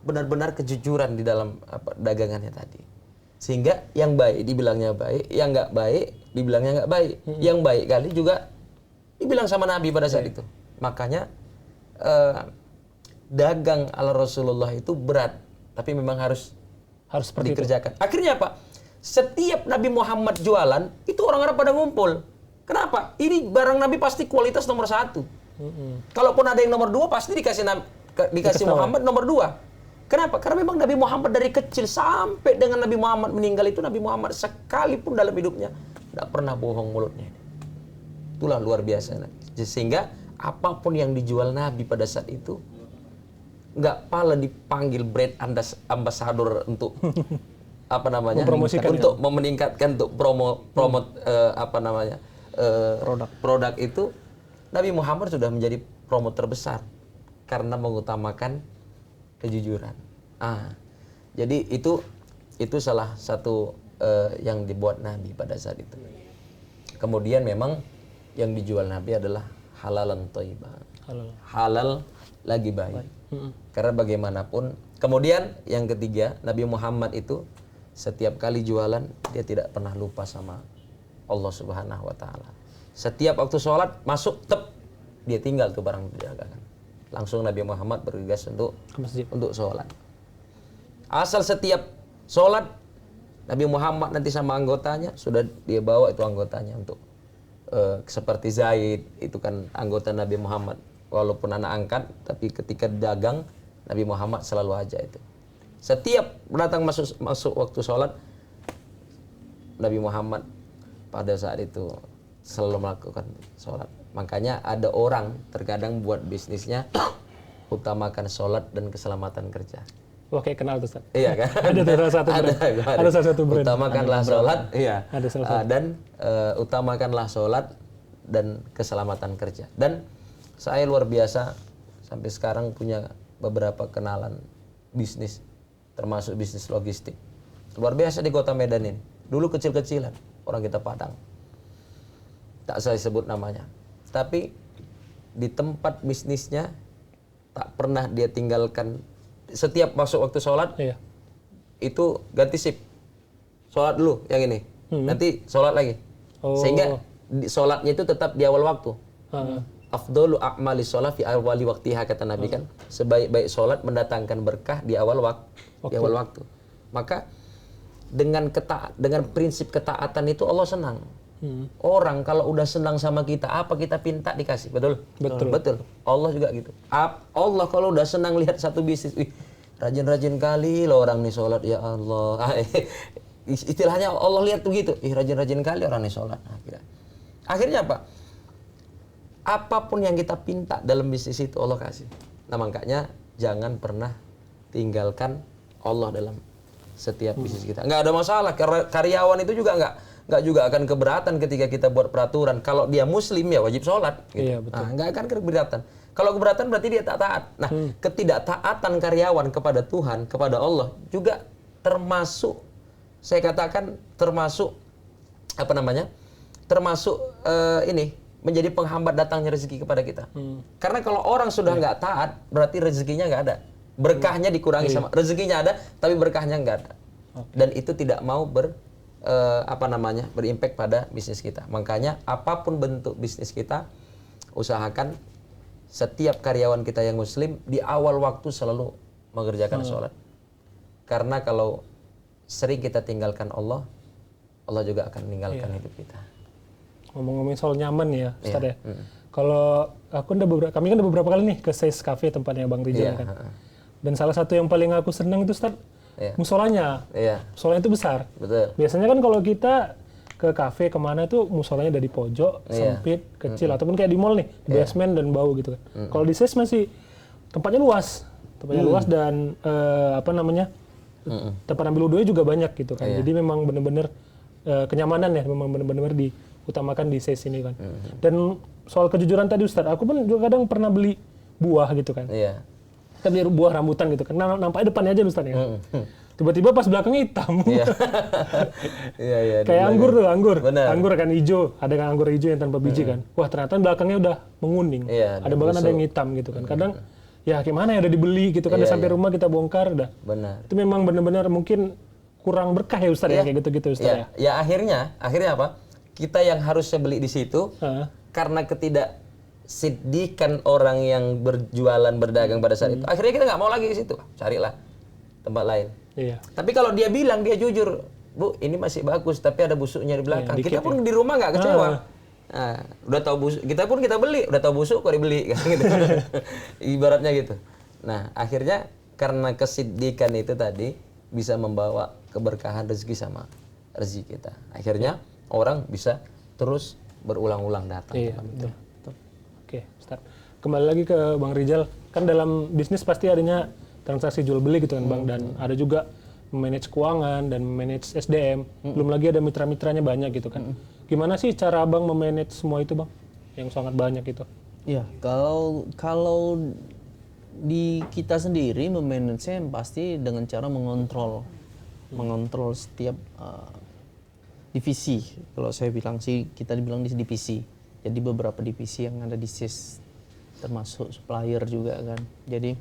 benar-benar kejujuran di dalam dagangannya tadi. Sehingga yang baik dibilangnya baik, yang nggak baik dibilangnya nggak baik. Yang baik kali juga dibilang sama Nabi pada saat itu. Makanya dagang ala Rasulullah itu berat, tapi memang harus seperti dikerjakan. Akhirnya apa? Setiap Nabi Muhammad jualan, itu orang-orang pada ngumpul. Kenapa? Ini barang Nabi pasti kualitas nomor 1. Kalaupun ada yang nomor 2, pasti dikasih Muhammad nomor 2. Kenapa? Karena memang Nabi Muhammad dari kecil sampai dengan Nabi Muhammad meninggal itu, Nabi Muhammad sekalipun dalam hidupnya tidak pernah bohong mulutnya. Itulah luar biasa. Sehingga apapun yang dijual Nabi pada saat itu nggak pala dipanggil brand ambassador untuk apa namanya? Untuk meningkatkan untuk promote produk itu. Nabi Muhammad sudah menjadi promote terbesar karena mengutamakan kejujuran. Jadi itu salah satu yang dibuat Nabi pada saat itu. Kemudian memang yang dijual Nabi adalah halalan thayyibah. Halal lagi baik. Karena bagaimanapun. Kemudian yang ketiga, Nabi Muhammad itu setiap kali jualan dia tidak pernah lupa sama Allah Subhanahu wa taala. Setiap waktu sholat masuk dia tinggal tuh barang dagangan. Langsung Nabi Muhammad bergegas untuk sholat. Asal setiap sholat Nabi Muhammad nanti sama anggotanya sudah dia bawa itu anggotanya untuk seperti Zaid itu kan anggota Nabi Muhammad walaupun anak angkat, tapi ketika dagang Nabi Muhammad selalu aja itu. Setiap datang masuk waktu sholat Nabi Muhammad pada saat itu selalu melakukan sholat. Makanya ada orang terkadang buat bisnisnya utamakan sholat dan keselamatan kerja. Wah, kayak kenal tuh Ustaz. Iya kan? Ada salah satu brand. Utamakanlah sholat, iya. Ada salah satu. Dan utamakanlah sholat dan keselamatan kerja. Dan saya luar biasa sampai sekarang punya beberapa kenalan bisnis, termasuk bisnis logistik. Luar biasa di kota Medan ini. Dulu kecil-kecilan, orang kita Padang. Tak saya sebut namanya. Tapi di tempat bisnisnya tak pernah dia tinggalkan. Setiap masuk waktu sholat, itu ganti sip. Sholat dulu yang ini. Nanti sholat lagi. Sehingga sholatnya itu tetap di awal waktu. Afdhalu a'mali sholat fi awali waktiha kata Nabi kan. Sebaik-baik sholat mendatangkan berkah di awal waktu. Maka dengan prinsip ketaatan itu Allah senang. Orang kalau udah senang sama kita, apa kita pinta dikasih, betul? Betul. Allah juga gitu. Allah kalau udah senang lihat satu bisnis, wih, rajin-rajin kali loh orang nih sholat, ya Allah. Istilahnya Allah lihat begitu, rajin-rajin kali orang nih sholat. Akhirnya apa? Apapun yang kita pinta dalam bisnis itu Allah kasih. Nah makanya jangan pernah tinggalkan Allah dalam setiap bisnis kita. Nggak ada masalah. Karyawan itu juga nggak juga akan keberatan ketika kita buat peraturan. Kalau dia Muslim ya wajib sholat. Gitu. Iya, betul. Nah, nggak akan keberatan. Kalau keberatan berarti dia tak taat. Nah, ketidaktaatan karyawan kepada Tuhan, kepada Allah juga termasuk, saya katakan termasuk apa namanya? Termasuk ini menjadi penghambat datangnya rezeki kepada kita. Karena kalau orang sudah nggak taat, berarti rezekinya nggak ada. Berkahnya dikurangi sama rezekinya ada, tapi berkahnya nggak ada. Dan itu tidak mau berimpact pada bisnis kita. Makanya apapun bentuk bisnis kita, usahakan setiap karyawan kita yang Muslim di awal waktu selalu mengerjakan sholat. Karena kalau sering kita tinggalkan Allah, Allah juga akan meninggalkan hidup kita. Ngomong-ngomongin soal nyaman ya, Ustaz ya. Kalau kami kan udah beberapa kali nih ke Seis Cafe tempatnya Bang Rijal kan. Dan salah satu yang paling aku senang itu Ustaz, musolanya. Musolanya itu besar. Betul. Biasanya kan kalau kita ke kafe kemana tuh musolanya dari pojok, sempit, kecil, ataupun kayak di mall nih, di basement dan bau gitu kan. Kalau di Seis masih tempatnya luas. Luas dan tempat ambil wudhunya juga banyak gitu kan. Jadi memang benar-benar kenyamanan ya, memang benar-benar diutamakan di Seis ini kan. Dan soal kejujuran tadi Ustaz, aku pun juga kadang pernah beli buah gitu kan. Kita beli buah rambutan gitu kan. Nampaknya depannya aja Ustaz ya. Tiba-tiba pas belakangnya hitam. Kayak anggur tuh, anggur kan hijau, ada kan anggur hijau yang tanpa biji kan. Wah, ternyata belakangnya udah menguning. Ada bahkan ada yang hitam gitu kan. Kadang ya gimana ya, udah dibeli gitu kan, udah sampai rumah kita bongkar udah. Itu memang benar-benar mungkin kurang berkah ya Ustaz ya, kayak gitu-gitu Ustaz ya. Ya akhirnya apa? Kita yang harusnya beli di situ karena siddiqan orang yang berjualan berdagang pada saat itu. Akhirnya kita nggak mau lagi di situ. Carilah tempat lain. Tapi kalau dia bilang, dia jujur, Bu, ini masih bagus, tapi ada busuknya di belakang. Kita pun di rumah nggak kecewa. Nah, udah tahu busuk, kita beli, udah tahu busuk kok dibeli, kan gitu. Ibaratnya gitu. Nah, akhirnya karena kesiddiqan itu tadi bisa membawa keberkahan rezeki sama rezeki kita. Akhirnya orang bisa terus berulang-ulang datang. Betul. Oke, Ustaz. Kembali lagi ke Bang Rijal. Kan dalam bisnis pasti adanya transaksi jual beli gitu kan Bang, dan ada juga manage keuangan dan manage SDM. Belum lagi ada mitra-mitranya banyak gitu kan. Gimana sih cara Abang memanage semua itu Bang? Yang sangat banyak itu. Iya, kalau di kita sendiri memanage-nya pasti dengan cara mengontrol setiap divisi. Kalau saya bilang sih, kita dibilang di divisi. Jadi beberapa divisi yang ada di SIS, termasuk supplier juga kan. Jadi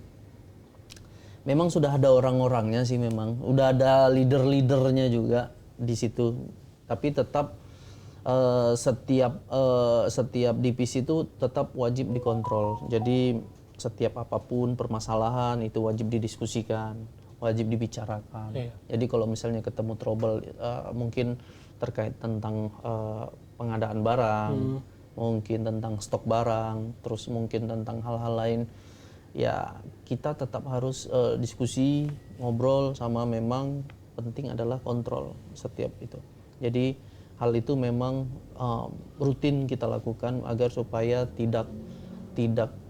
memang sudah ada orang-orangnya sih, memang udah ada leader-leadernya juga di situ. Tapi tetap setiap divisi itu tetap wajib dikontrol. Jadi setiap apapun permasalahan itu wajib didiskusikan, wajib dibicarakan. Jadi kalau misalnya ketemu trouble mungkin terkait tentang pengadaan barang, mungkin tentang stok barang, terus mungkin tentang hal-hal lain, ya kita tetap harus diskusi, ngobrol, sama memang penting adalah kontrol setiap itu. Jadi hal itu memang rutin kita lakukan agar supaya tidak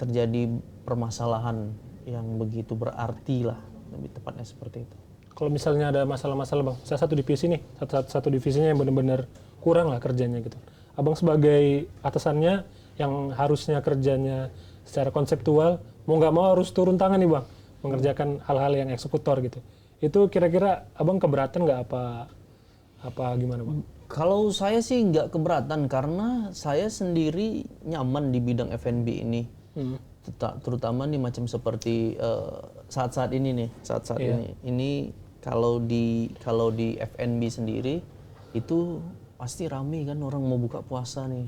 terjadi permasalahan yang begitu berarti lah, lebih tepatnya seperti itu. Kalau misalnya ada masalah-masalah Bang, saya satu divisi nih, satu divisinya yang benar-benar kurang lah kerjanya gitu. Abang sebagai atasannya yang harusnya kerjanya secara konseptual, mau nggak mau harus turun tangan nih Bang, mengerjakan hal-hal yang eksekutor gitu. Itu kira-kira Abang keberatan nggak apa gimana Bang? Kalau saya sih nggak keberatan karena saya sendiri nyaman di bidang F&B ini. Terutama nih macam seperti saat-saat ini nih, ini kalau di F&B sendiri itu pasti rame kan, orang mau buka puasa nih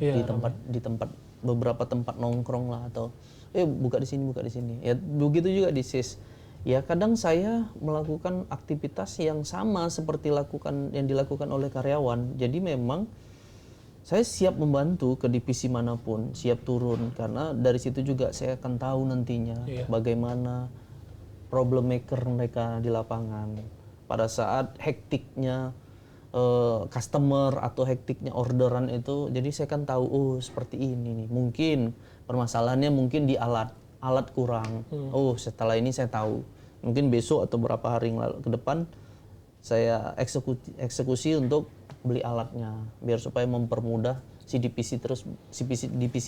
di tempat beberapa tempat nongkrong lah, atau buka di sini. Ya begitu juga di SIS. Ya kadang saya melakukan aktivitas yang sama seperti yang dilakukan oleh karyawan. Jadi memang saya siap membantu ke divisi manapun, siap turun karena dari situ juga saya akan tahu nantinya bagaimana problem maker mereka di lapangan pada saat hektiknya customer atau hektiknya orderan itu. Jadi saya kan tahu, oh seperti ini nih, mungkin permasalahannya mungkin di alat kurang. Oh setelah ini saya tahu, mungkin besok atau beberapa hari yang lalu ke depan saya eksekusi untuk beli alatnya biar supaya mempermudah si divisi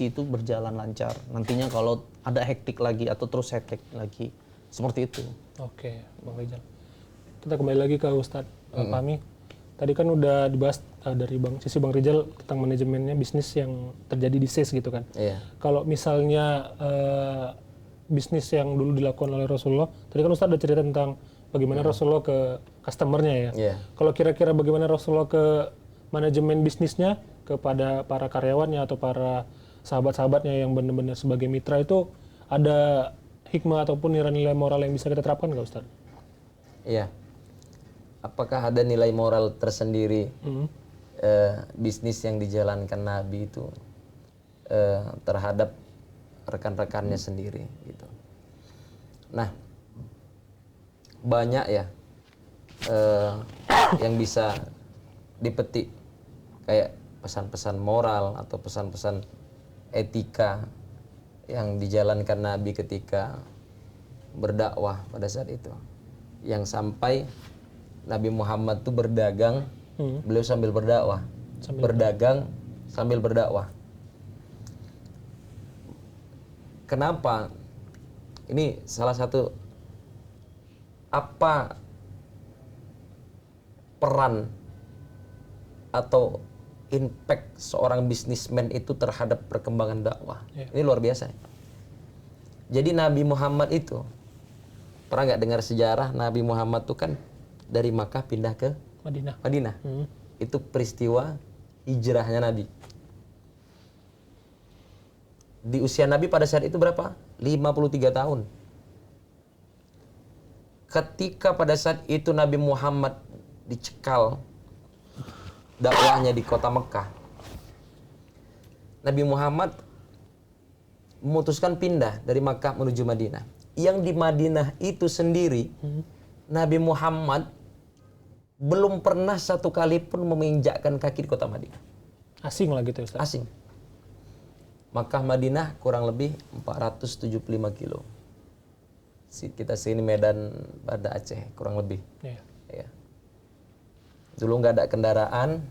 itu berjalan lancar. Nantinya kalau ada hektik lagi atau terus hektik lagi seperti itu. Oke, Bang Rizal. Kita kembali lagi ke Ustadz Fahmi. Tadi kan udah dibahas dari sisi Bang Rizal tentang manajemennya bisnis yang terjadi di sales gitu kan. Iya. Kalau misalnya bisnis yang dulu dilakukan oleh Rasulullah, tadi kan Ustadz ada cerita tentang bagaimana Rasulullah ke customernya ya. Iya. Kalau kira-kira bagaimana Rasulullah ke manajemen bisnisnya kepada para karyawannya atau para sahabat-sahabatnya yang benar-benar sebagai mitra, itu ada hikmah ataupun nilai-nilai moral yang bisa kita terapkan nggak Ustadz? Iya. Apakah ada nilai moral tersendiri bisnis yang dijalankan Nabi itu terhadap rekan-rekannya sendiri gitu. Nah, banyak ya yang bisa dipetik kayak pesan-pesan moral atau pesan-pesan etika yang dijalankan Nabi ketika berdakwah pada saat itu, yang sampai Nabi Muhammad tuh berdagang, beliau sambil berdakwah, berdagang sambil berdakwah. Kenapa? Ini salah satu apa peran atau impact seorang bisnismen itu terhadap perkembangan dakwah. Ini luar biasa. Jadi Nabi Muhammad itu, pernah nggak dengar sejarah Nabi Muhammad itu kan dari Makkah pindah ke Madinah. Itu peristiwa hijrahnya Nabi. Di usia Nabi pada saat itu berapa? 53 tahun. Ketika pada saat itu Nabi Muhammad dicekal dakwahnya di kota Mekah, Nabi Muhammad memutuskan pindah dari Makkah menuju Madinah. Yang di Madinah itu sendiri, Nabi Muhammad belum pernah satu kali pun menginjakkan kaki di kota Madinah. Asing lah gitu Ustaz. Asing. Makkah Madinah kurang lebih 475 kilo. Kita sini Medan pada Aceh kurang lebih. Ya. Dulu nggak ada kendaraan,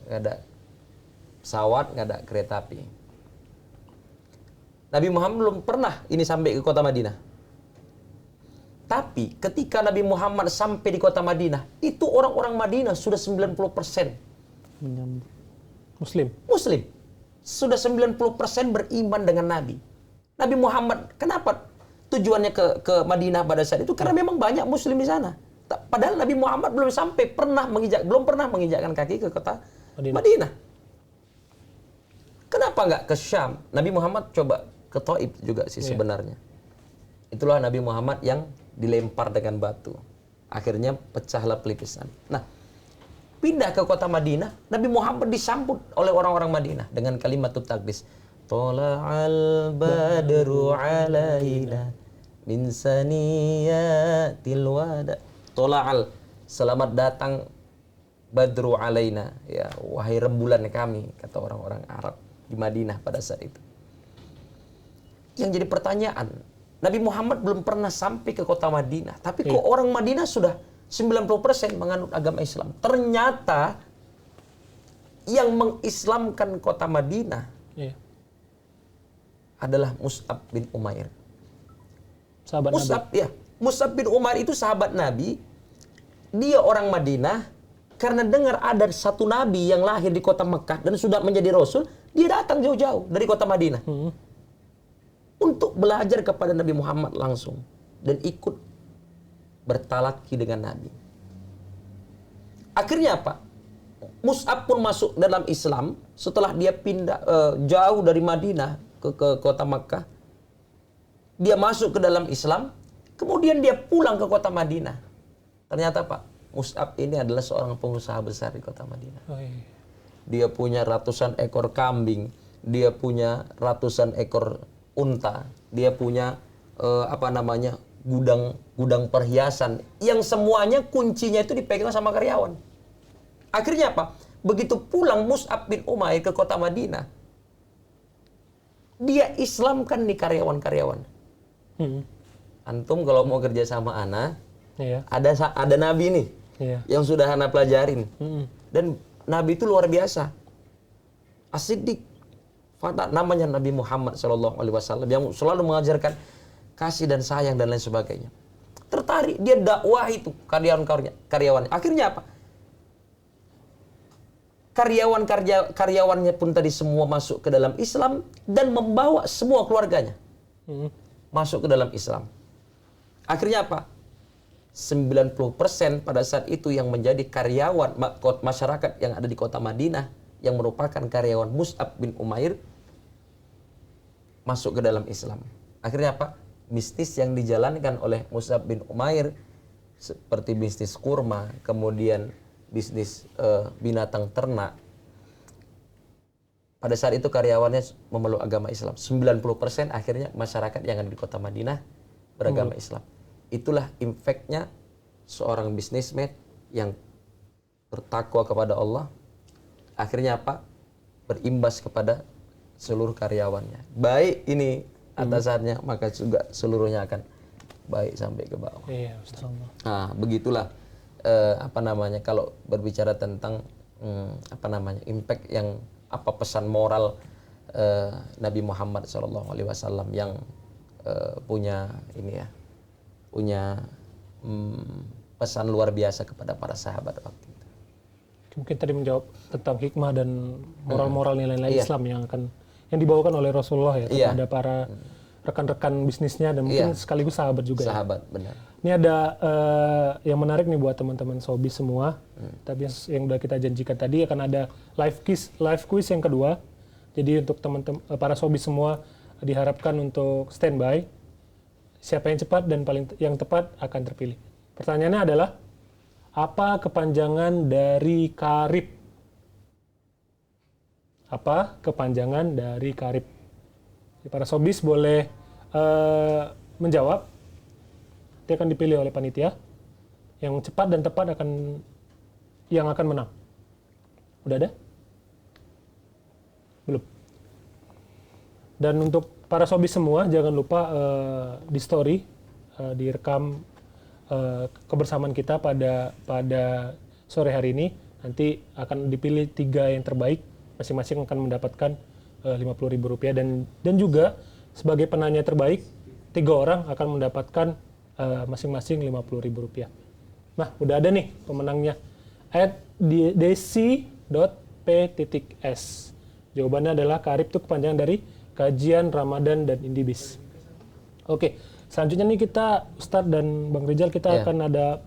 nggak ada pesawat, nggak ada kereta api. Nabi Muhammad belum pernah ini sampai ke kota Madinah. Tapi ketika Nabi Muhammad sampai di kota Madinah, itu orang-orang Madinah sudah 90% Muslim. Sudah 90% beriman dengan Nabi. Nabi Muhammad, kenapa tujuannya ke Madinah pada saat itu? Karena memang banyak Muslim di sana. Padahal Nabi Muhammad belum pernah menginjakkan kaki ke kota Madinah. Kenapa nggak ke Syam? Nabi Muhammad coba ke Taif juga sih sebenarnya. Itulah Nabi Muhammad yang dilempar dengan batu. Akhirnya pecahlah pelipisan. Nah, pindah ke kota Madinah, Nabi Muhammad disambut oleh orang-orang Madinah dengan kalimat takdis. Tola'al badru alaina min saniyatil wada. Tola'al, selamat datang badru alaina, ya wahai rembulan kami, kata orang-orang Arab di Madinah pada saat itu. Yang jadi pertanyaan, Nabi Muhammad belum pernah sampai ke kota Madinah, tapi kok orang Madinah sudah 90% menganut agama Islam. Ternyata yang mengislamkan kota Madinah adalah Mus'ab bin Umair. Sahabat Nabi. Mus'ab bin Umair itu sahabat Nabi. Dia orang Madinah, karena dengar ada satu Nabi yang lahir di kota Mekah dan sudah menjadi Rasul, dia datang jauh-jauh dari kota Madinah untuk belajar kepada Nabi Muhammad langsung dan ikut bertalaki dengan Nabi. Akhirnya apa? Mus'ab pun masuk dalam Islam setelah dia pindah jauh dari Madinah ke kota Makkah. Dia masuk ke dalam Islam, kemudian dia pulang ke kota Madinah. Ternyata Pak, Mus'ab ini adalah seorang pengusaha besar di kota Madinah. dia punya ratusan ekor kambing, dia punya ratusan ekor unta, dia punya gudang perhiasan yang semuanya kuncinya itu dipegang sama karyawan. Akhirnya apa? Begitu pulang Mus'ab bin Umair ke kota Madinah, dia Islamkan nih karyawan-karyawan. Antum kalau mau kerja sama ana, Iya. ada nabi nih Iya. yang sudah ana pelajarin. Dan nabi itu luar biasa. As-Siddiq. Namanya Nabi Muhammad SAW yang selalu mengajarkan kasih dan sayang dan lain sebagainya. Tertarik dia dakwah itu karyawan-karyawannya. Akhirnya apa? Karyawannya pun tadi semua masuk ke dalam Islam dan membawa semua keluarganya masuk ke dalam Islam. Akhirnya apa? 90% pada saat itu yang menjadi karyawan masyarakat yang ada di kota Madinah yang merupakan karyawan Mus'ab bin Umair masuk ke dalam Islam. Akhirnya apa? Bisnis yang dijalankan oleh Mus'ab bin Umair seperti bisnis kurma, kemudian bisnis binatang ternak. Pada saat itu karyawannya memeluk agama Islam. 90% akhirnya masyarakat yang ada di kota Madinah beragama Islam. Itulah impactnya seorang bisnismen yang bertakwa kepada Allah. Akhirnya apa? Berimbas kepada seluruh karyawannya. Baik ini atasannya, maka juga seluruhnya akan baik sampai ke bawah. Iya, Ustaz. Nah, begitulah kalau berbicara tentang impact yang pesan moral Nabi Muhammad SAW yang punya pesan luar biasa kepada para sahabat waktu itu. Mungkin tadi menjawab tentang hikmah dan moral-moral nilai-nilai Islam yang dibawakan oleh Rasulullah ya kepada para rekan-rekan bisnisnya dan mungkin sekaligus sahabat juga. Sahabat, benar. Ini ada yang menarik nih buat teman-teman Sobi semua. Tapi yang udah kita janjikan tadi akan ada live quiz yang kedua. Jadi untuk teman-teman para Sobi semua diharapkan untuk standby. Siapa yang cepat dan yang tepat akan terpilih. Pertanyaannya adalah apa kepanjangan dari karib? Apa kepanjangan dari karib? Para Sobis boleh menjawab. Dia akan dipilih oleh panitia. Yang cepat dan tepat yang akan menang. Udah ada? Belum. Dan untuk para Sobis semua, jangan lupa di story, direkam kebersamaan kita pada sore hari ini. Nanti akan dipilih 3 yang terbaik. Masing-masing akan mendapatkan Rp50.000 dan juga sebagai penanya terbaik 3 orang akan mendapatkan masing-masing Rp50.000. Nah, udah ada nih pemenangnya. @desi.p.s. Jawabannya adalah karib itu kepanjangan dari Kajian Ramadan dan Indibis. Oke, selanjutnya nih kita Ustadz dan Bang Rizal kita akan ada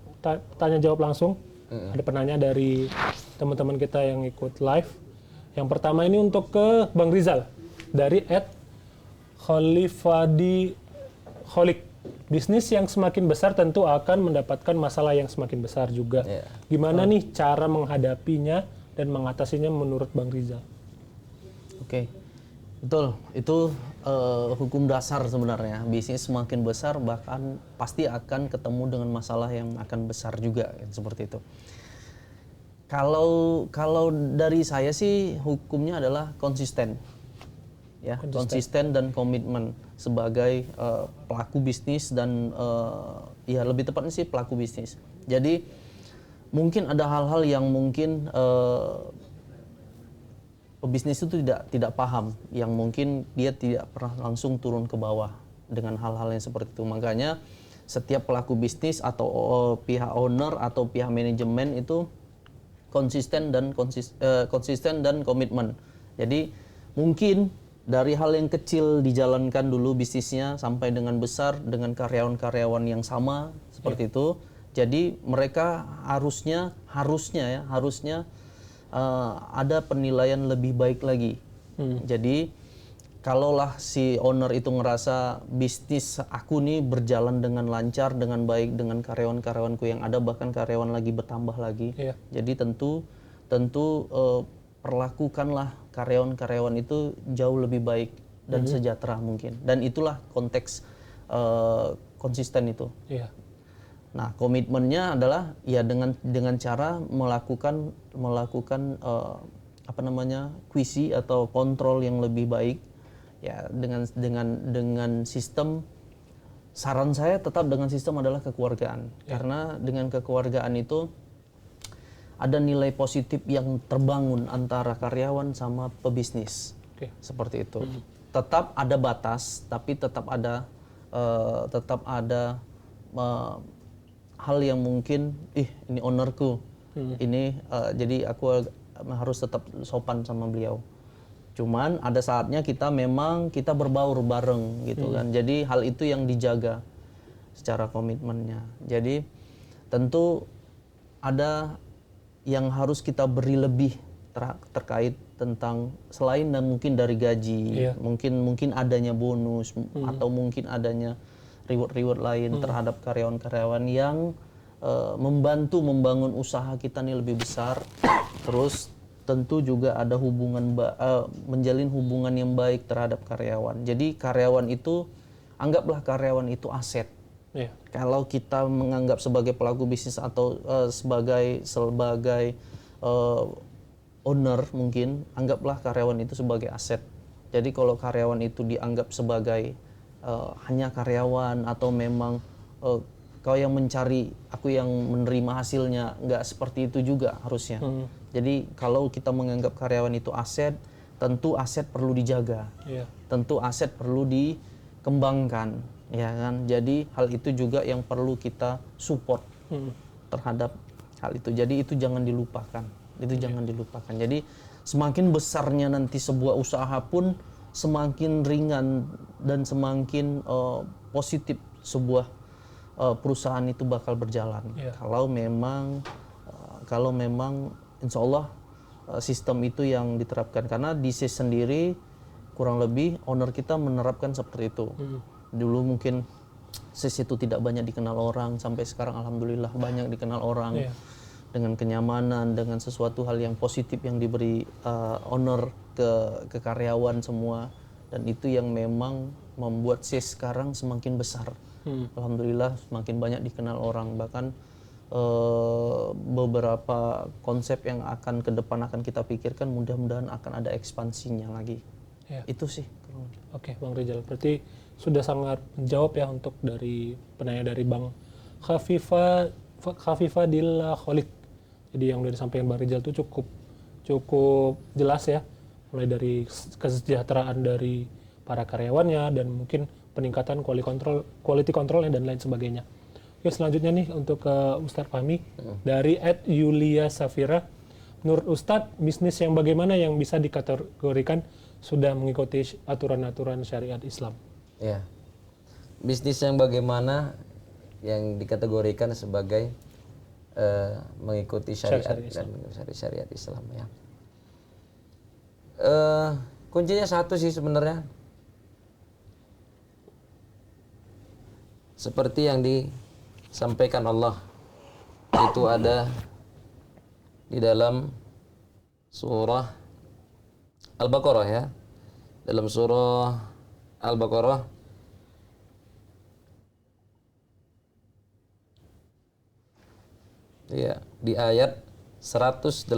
tanya jawab langsung. Ada penanya dari teman-teman kita yang ikut live. Yang pertama ini untuk ke Bang Rizal dari @Khalifadi Kholik. Bisnis yang semakin besar tentu akan mendapatkan masalah yang semakin besar juga. Gimana nih cara menghadapinya dan mengatasinya menurut Bang Rizal? Oke, betul. Itu hukum dasar sebenarnya. Bisnis semakin besar bahkan pasti akan ketemu dengan masalah yang akan besar juga, seperti itu. Kalau dari saya sih hukumnya adalah konsisten. Ya, konsisten dan komitmen sebagai pelaku bisnis dan ya lebih tepatnya sih pelaku bisnis. Jadi mungkin ada hal-hal yang mungkin pebisnis itu tidak paham, yang mungkin dia tidak pernah langsung turun ke bawah dengan hal-hal yang seperti itu. Makanya setiap pelaku bisnis atau pihak owner atau pihak manajemen itu konsisten dan komitmen. Jadi mungkin dari hal yang kecil dijalankan dulu bisnisnya sampai dengan besar dengan karyawan-karyawan yang sama seperti itu. Jadi mereka harusnya ada penilaian lebih baik lagi. Jadi kalaulah si owner itu ngerasa bisnis aku nih berjalan dengan lancar, dengan baik, dengan karyawan-karyawanku yang ada, bahkan karyawan lagi bertambah lagi. Jadi tentu perlakukanlah karyawan-karyawan itu jauh lebih baik dan sejahtera mungkin. Dan itulah konteks konsisten itu. Iya. Nah, komitmennya adalah ya dengan cara melakukan kuisi atau kontrol yang lebih baik ya dengan sistem. Saran saya tetap dengan sistem adalah kekeluargaan. Karena dengan kekeluargaan itu ada nilai positif yang terbangun antara karyawan sama pebisnis. Seperti itu. Tetap ada batas, tapi tetap ada hal yang mungkin ini ownerku. Ini jadi aku harus tetap sopan sama beliau. Cuman ada saatnya kita berbaur bareng gitu kan. Jadi hal itu yang dijaga secara komitmennya. Jadi tentu ada yang harus kita beri lebih terkait tentang selain dan mungkin dari gaji, mungkin adanya bonus atau mungkin adanya reward lain terhadap karyawan-karyawan yang membantu membangun usaha kita nih lebih besar. Terus tentu juga ada menjalin hubungan yang baik terhadap karyawan. Jadi anggaplah karyawan itu aset. Kalau kita menganggap sebagai pelaku bisnis atau sebagai owner mungkin, anggaplah karyawan itu sebagai aset. Jadi kalau karyawan itu dianggap sebagai hanya karyawan atau memang kau yang mencari, aku yang menerima hasilnya, nggak seperti itu juga harusnya. Jadi kalau kita menganggap karyawan itu aset, tentu aset perlu dijaga, tentu aset perlu dikembangkan, ya kan. Jadi hal itu juga yang perlu kita support terhadap hal itu. Jadi itu jangan dilupakan, jangan dilupakan. Jadi semakin besarnya nanti sebuah usaha pun semakin ringan dan semakin positif sebuah perusahaan itu bakal berjalan. Kalau memang insya Allah sistem itu yang diterapkan. Karena di SIS sendiri kurang lebih owner kita menerapkan seperti itu. Dulu mungkin SIS itu tidak banyak dikenal orang, sampai sekarang alhamdulillah banyak dikenal orang. Dengan kenyamanan, dengan sesuatu hal yang positif yang diberi owner ke karyawan semua. Dan itu yang memang membuat SIS sekarang semakin besar. Alhamdulillah semakin banyak dikenal orang. Bahkan beberapa konsep yang ke depan akan kita pikirkan, mudah-mudahan akan ada ekspansinya lagi. Itu sih. Oke, Bang Rizal. Berarti sudah sangat menjawab ya untuk dari penanya dari Bang Khafifa Dilla Khalid. Jadi yang udah disampaikan Bang Rizal itu cukup jelas ya. Mulai dari kesejahteraan dari para karyawannya dan mungkin peningkatan quality control dan lain sebagainya. Oke, selanjutnya nih untuk Ustadz Fahmi dari @Yulia Safira. Menurut Ustadz, bisnis yang bagaimana yang bisa dikategorikan sudah mengikuti aturan-aturan syariat Islam? Ya, bisnis yang bagaimana yang dikategorikan sebagai mengikuti syariat dan syariat Islam ya. Kuncinya satu sih sebenarnya. Seperti yang disampaikan Allah, itu ada di dalam surah Al-Baqarah ya. Dalam surah Al-Baqarah ya, di ayat 188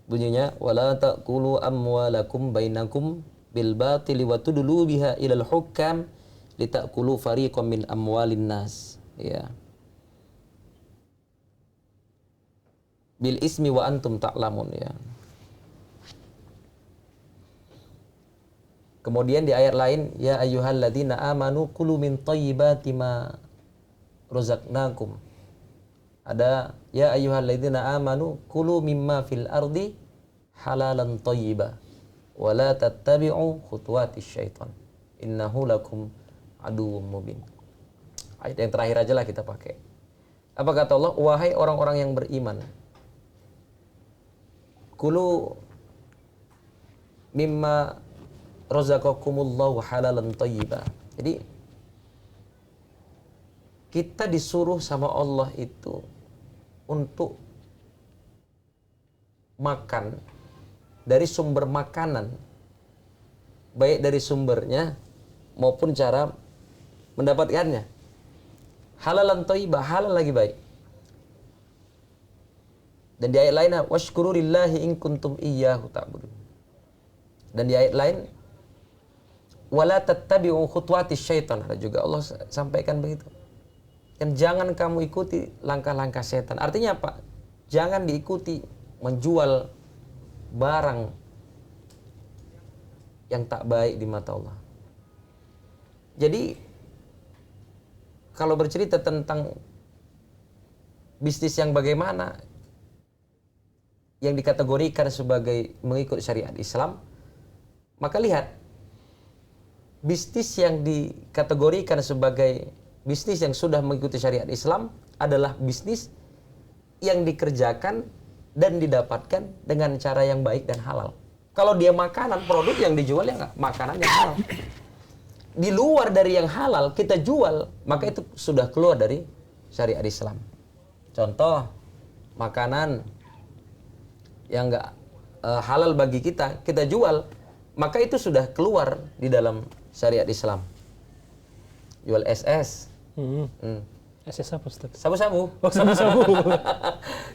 bunyinya, wala ta'kulu amwalakum bainakum bil batili wa tudlu biha ilal hukam litakulu fariqam min amwalin nas ya, bil ismi wa antum ta'lamun ya. Kemudian di ayat lain, ya ayyuhalladzina amanu kulu min thayyibati ma razaqnakum. Ada ya ayyuhalladzina amanu kulu mimma fil ardi halalan thayyiba wa la tattabi'u khutuwatis syaitan innahu lakum aduwwum mubin. Ayat yang terakhir aja lah kita pakai. Apa kata Allah? Wahai orang-orang yang beriman, kulu mimma razaqakumullahu halalan thayyiba. Jadi kita disuruh sama Allah itu untuk makan dari sumber makanan, baik dari sumbernya maupun cara mendapatkannya. Halalan thayyibah, halal lagi baik. Dan di ayat lain, washkuru lillahi in kuntum iyyahu ta'budun. Dan di ayat lain, wala tattabi'u khutuwatis syaitan. Ada juga Allah sampaikan begitu. Dan jangan kamu ikuti langkah-langkah setan. Artinya apa? Jangan diikuti menjual barang yang tak baik di mata Allah. Jadi kalau bercerita tentang bisnis yang bagaimana yang dikategorikan sebagai mengikut syariat Islam, maka lihat bisnis yang dikategorikan sebagai bisnis yang sudah mengikuti syariat Islam adalah bisnis yang dikerjakan dan didapatkan dengan cara yang baik dan halal. Kalau dia makanan, produk yang dijual ya makanan yang halal. Di luar dari yang halal kita jual, maka itu sudah keluar dari syariat Islam. Contoh, makanan yang enggak halal bagi kita jual, maka itu sudah keluar di dalam syariat Islam. Jual SS. SS apa Ustaz? Sabu-sabu. Oh, sabu-sabu.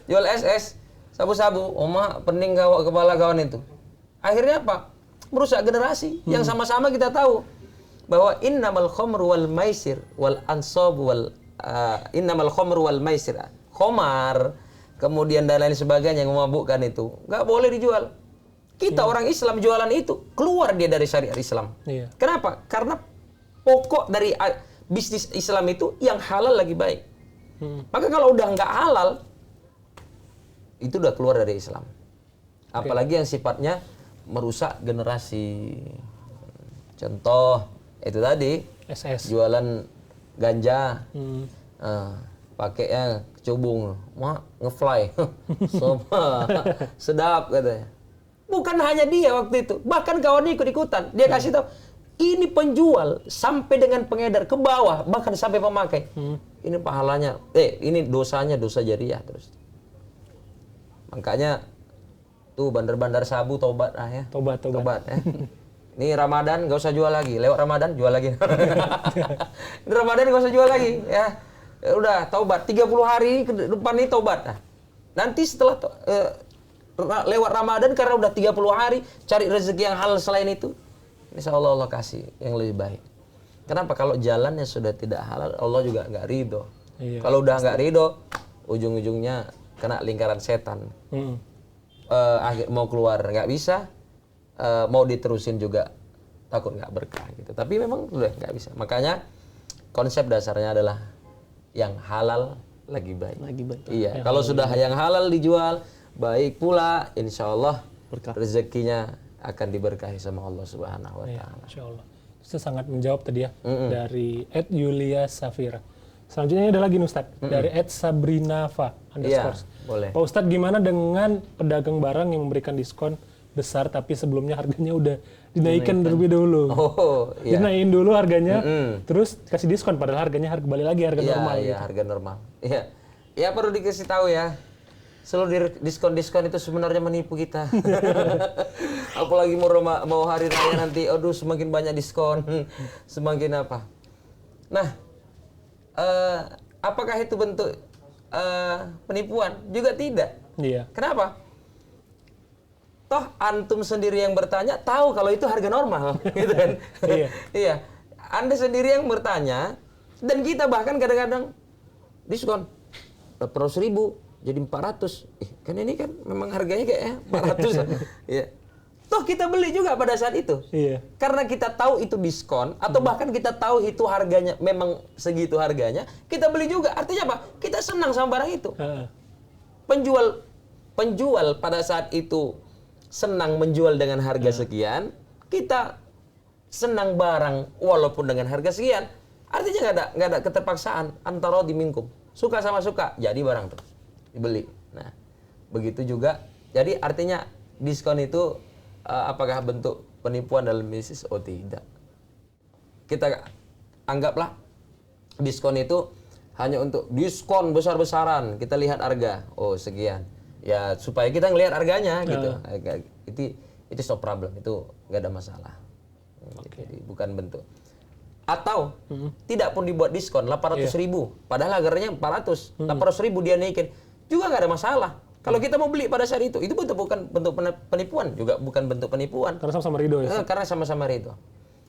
Jual SS, sabu-sabu. Oma pening kepala kawan itu. Akhirnya apa? Merusak generasi. Yang sama-sama kita tahu bahwa innamal khamru wal maisir wal ansab wal innamal khamru wal maisir. Khamar, kemudian dan lain sebagainya yang memabukkan itu nggak boleh dijual. Kita orang Islam jualan itu keluar dia dari syariat Islam. Iya. Kenapa? Karena pokok dari bisnis Islam itu yang halal lagi baik. Maka kalau udah nggak halal, itu udah keluar dari Islam. Apalagi yang sifatnya merusak generasi. Contoh itu tadi SS. jualan ganja, pakainya kecubung, mak ngefly, soba, sedap katanya. Bukan hanya dia waktu itu, bahkan kawannya ikut-ikutan. Dia kasih tahu, ini penjual sampai dengan pengedar ke bawah, bahkan sampai pemakai. Ini pahalanya, ini dosanya dosa jariah terus. Makanya tuh bandar-bandar sabu tobat ya. Tobat. Ya. Ini Ramadan gak usah jual lagi, lewat Ramadan jual lagi. Ini Ramadan gak usah jual lagi ya. Ya udah taubat 30 hari ke depan ini taubat. Nah, nanti setelah lewat Ramadan karena udah 30 hari cari rezeki yang halal selain itu, insyaallah Allah kasih yang lebih baik. Kenapa? Kalau jalannya sudah tidak halal, Allah juga nggak ridho. Iya, kalau udah nggak ridho, ujung-ujungnya kena lingkaran setan. Mau keluar nggak bisa, mau diterusin juga takut nggak berkah gitu. Tapi memang udah nggak bisa. Makanya konsep dasarnya adalah yang halal lagi baik. Iya. Kalau sudah yang halal dijual, baik pula, insya Allah rezekinya akan diberkahi sama Allah Subhanahu Wa Taala. Insya Allah. Itu sangat menjawab tadi ya dari @Yulia Safira. Selanjutnya ada lagi Ustaz dari @Sabrinava _ Iya, boleh. Pak Ustadz, gimana dengan pedagang barang yang memberikan diskon besar tapi sebelumnya harganya udah dinaikkan terlebih dahulu? Oh, iya. Dinaikin dulu harganya, terus kasih diskon padahal harganya balik lagi harga normal. Iya, gitu. harga normal. Iya. Ya perlu dikasih tahu ya. Seluruh diskon-diskon itu sebenarnya menipu kita. Apalagi mau hari raya nanti, aduh semakin banyak diskon, semakin apa. Nah, apakah itu bentuk penipuan? Juga tidak. Iya. Kenapa? Toh antum sendiri yang bertanya tahu kalau itu harga normal, gitu kan? Iya. Iya. Anda sendiri yang bertanya, dan kita bahkan kadang-kadang diskon 100.000 jadi 400. Kan ini kan memang harganya kayaknya 400. Iya. Toh kita beli juga pada saat itu. Iya. Karena kita tahu itu diskon atau bahkan kita tahu itu harganya memang segitu harganya, kita beli juga. Artinya apa? Kita senang sama barang itu. Penjual pada saat itu senang menjual dengan harga sekian, kita senang barang walaupun dengan harga sekian. Artinya nggak ada keterpaksaan antara diminkum. Suka sama suka, jadi barang terus dibeli. Nah, begitu juga. Jadi artinya diskon itu apakah bentuk penipuan dalam bisnis? Oh tidak. Kita anggaplah diskon itu hanya untuk diskon besar-besaran. Kita lihat harga, oh sekian. Ya supaya kita ngelihat harganya gitu. Itu no problem, itu nggak ada masalah. Jadi bukan bentuk. Atau tidak pun dibuat diskon 800.000, padahal harganya 400, 800.000 dia naikin, juga nggak ada masalah. Kalau kita mau beli pada saat itu bukan bentuk penipuan, juga bukan bentuk penipuan. Karena sama-sama ridho ya. Karena sama-sama ridho.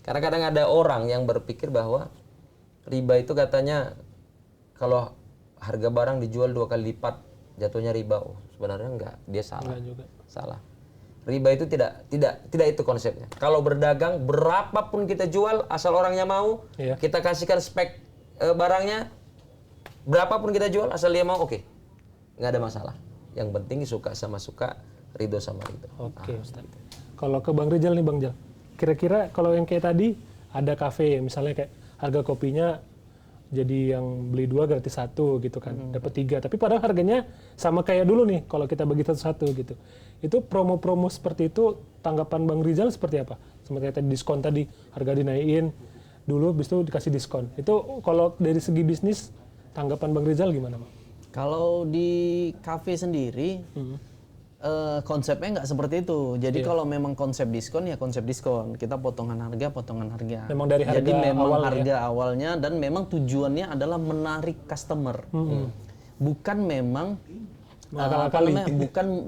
Karena kadang ada orang yang berpikir bahwa riba itu katanya kalau harga barang dijual 2 kali lipat jatuhnya riba. Oh, sebenarnya enggak, dia salah. Enggak juga. Salah. Riba itu tidak itu konsepnya. Kalau berdagang berapapun kita jual asal orangnya mau, kita kasihkan spek barangnya berapapun kita jual asal dia mau, oke. Nggak ada masalah. Yang penting suka sama suka, ridho sama ridho. Oke, Ustaz. Kalau ke Bang Rizal nih Bang Jal, kira-kira kalau yang kayak tadi ada kafe, misalnya kayak harga kopinya jadi yang beli 2 gratis 1 gitu kan, dapat 3. Tapi padahal harganya sama kayak dulu nih kalau kita bagi satu-satu gitu. Itu promo-promo seperti itu, tanggapan Bang Rizal seperti apa? Seperti tadi diskon tadi, harga dinaikin dulu, habis itu dikasih diskon. Itu kalau dari segi bisnis, tanggapan Bang Rizal gimana Bang? Kalau di kafe sendiri, konsepnya nggak seperti itu. Jadi kalau memang konsep diskon, ya konsep diskon. Kita potongan harga. Memang dari harga Jadi memang awal harga awalnya dan memang tujuannya adalah menarik customer. Bukan memang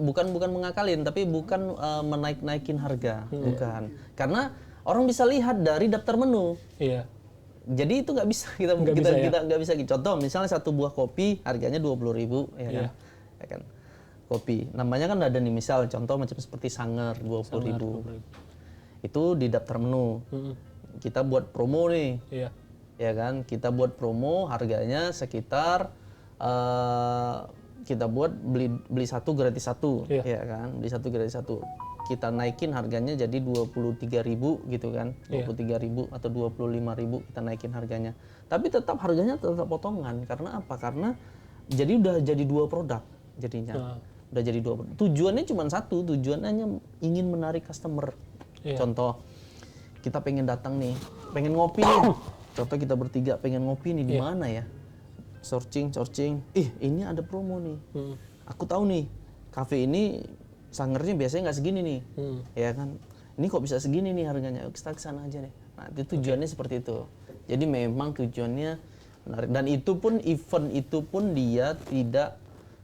bukan mengakalin, tapi bukan menaik-naikin harga. Bukan. Karena orang bisa lihat dari daftar menu. Iya. Jadi itu nggak bisa kita nggak bisa gitu. Contoh misalnya satu buah kopi harganya 20.000 ya kan. Kopi namanya kan ada nih, misal contoh macam seperti Sanger 20.000. Itu di daftar menu. Kita buat promo nih. Iya. Ya kan, kita buat promo harganya sekitar kita buat beli 1 gratis 1 ya kan. Beli 1 gratis 1. Kita naikin harganya jadi 23.000 gitu kan, 23.000 atau 25.000 kita naikin harganya. Tapi tetap harganya tetap potongan. Karena apa? Karena udah jadi 2 produk jadinya. Udah jadi 2 produk. Tujuannya cuma satu, tujuannya ingin menarik customer. Contoh, kita pengen datang nih, pengen ngopi nih. Contoh kita bertiga pengen ngopi nih di mana ya? Searching. Ini ada promo nih. Aku tahu nih, kafe ini Sangernya biasanya nggak segini nih, ya kan? Ini kok bisa segini nih harganya? Kita kesana aja deh. Nah, itu tujuannya seperti itu. Jadi memang tujuannya menarik. Dan itu pun event itu pun dia tidak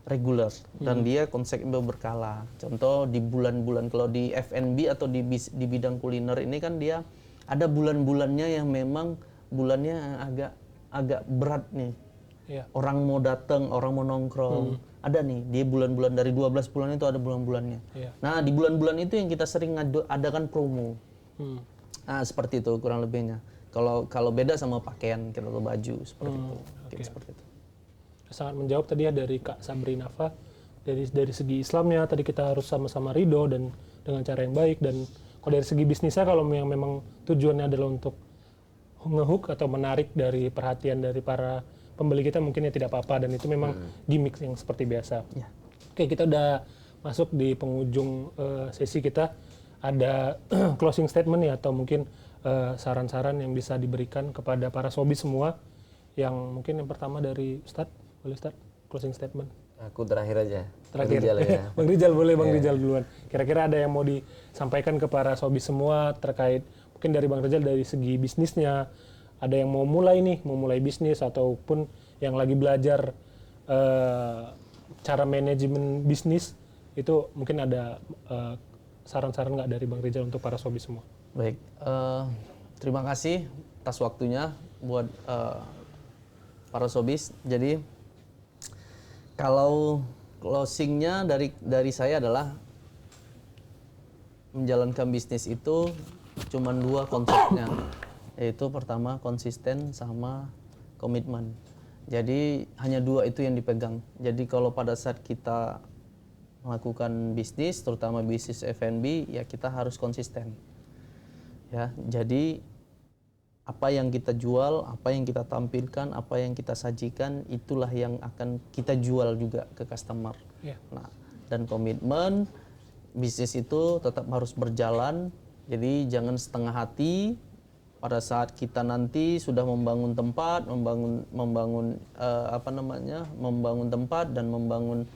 reguler dan dia konsepnya berkala. Contoh di bulan-bulan kalau di F&B atau di bidang kuliner ini kan dia ada bulan-bulannya yang memang bulannya agak berat nih. Orang mau datang, orang mau nongkrong. Ada nih, dia bulan-bulan dari 12 bulan itu ada bulan-bulannya. Nah, di bulan-bulan itu yang kita sering adakan promo. Nah, seperti itu kurang lebihnya. Kalau beda sama pakaian, kalau baju seperti itu. Seperti itu. Sangat menjawab tadi ya dari Kak Sabri Nafa. Dari segi Islamnya tadi kita harus sama-sama ridho dan dengan cara yang baik. Dan kalau dari segi bisnisnya, kalau memang tujuannya adalah untuk ngehook atau menarik dari perhatian dari para pembeli kita, mungkin ya tidak apa-apa, dan itu memang gimmick yang seperti biasa. Oke, kita udah masuk di penghujung sesi kita. Ada closing statement ya, atau mungkin saran-saran yang bisa diberikan kepada para sobi semua. Yang mungkin yang pertama dari Ustadz, boleh Ustadz, closing statement. Aku terakhir aja. Terakhir. Rizal, ya. Bang Rizal, boleh Bang Rizal duluan. Kira-kira ada yang mau disampaikan ke para sobi semua terkait, mungkin dari Bang Rizal dari segi bisnisnya, ada yang mau mulai bisnis ataupun yang lagi belajar cara manajemen bisnis, itu mungkin ada saran-saran nggak dari Bang Rizal untuk para sobi semua? Baik, terima kasih atas waktunya buat para sobis. Jadi kalau closingnya dari saya adalah menjalankan bisnis itu cuma 2 konsepnya. Yaitu pertama konsisten sama komitmen. Jadi hanya 2 itu yang dipegang. Jadi kalau pada saat kita melakukan bisnis, terutama bisnis F&B, ya kita harus konsisten. Ya, jadi apa yang kita jual, apa yang kita tampilkan, apa yang kita sajikan, itulah yang akan kita jual juga ke customer. Nah, dan komitmen bisnis itu tetap harus berjalan. Jadi jangan setengah hati. Pada saat kita nanti sudah membangun tempat, membangun tempat dan membangun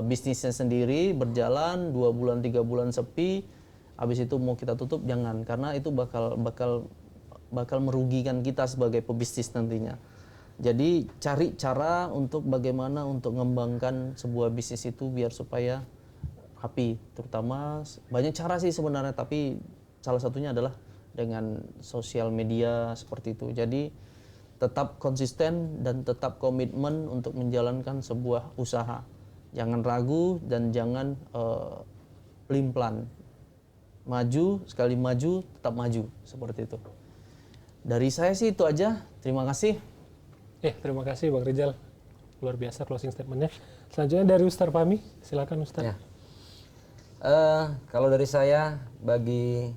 bisnisnya sendiri berjalan 2 bulan 3 bulan sepi, habis itu mau kita tutup, jangan, karena itu bakal merugikan kita sebagai pebisnis nantinya. Jadi cari cara untuk bagaimana untuk mengembangkan sebuah bisnis itu biar supaya happy. Terutama banyak cara sih sebenarnya, tapi salah satunya adalah dengan sosial media seperti itu. Jadi tetap konsisten dan tetap komitmen untuk menjalankan sebuah usaha. Jangan ragu dan jangan pelin-pelan. Maju, sekali maju tetap maju, seperti itu. Dari saya sih itu aja. Terima kasih. Terima kasih Bang Rizal. Luar biasa closing statementnya. Selanjutnya dari Ustaz Fahmi, silakan Ustaz. Ya. Kalau dari saya, bagi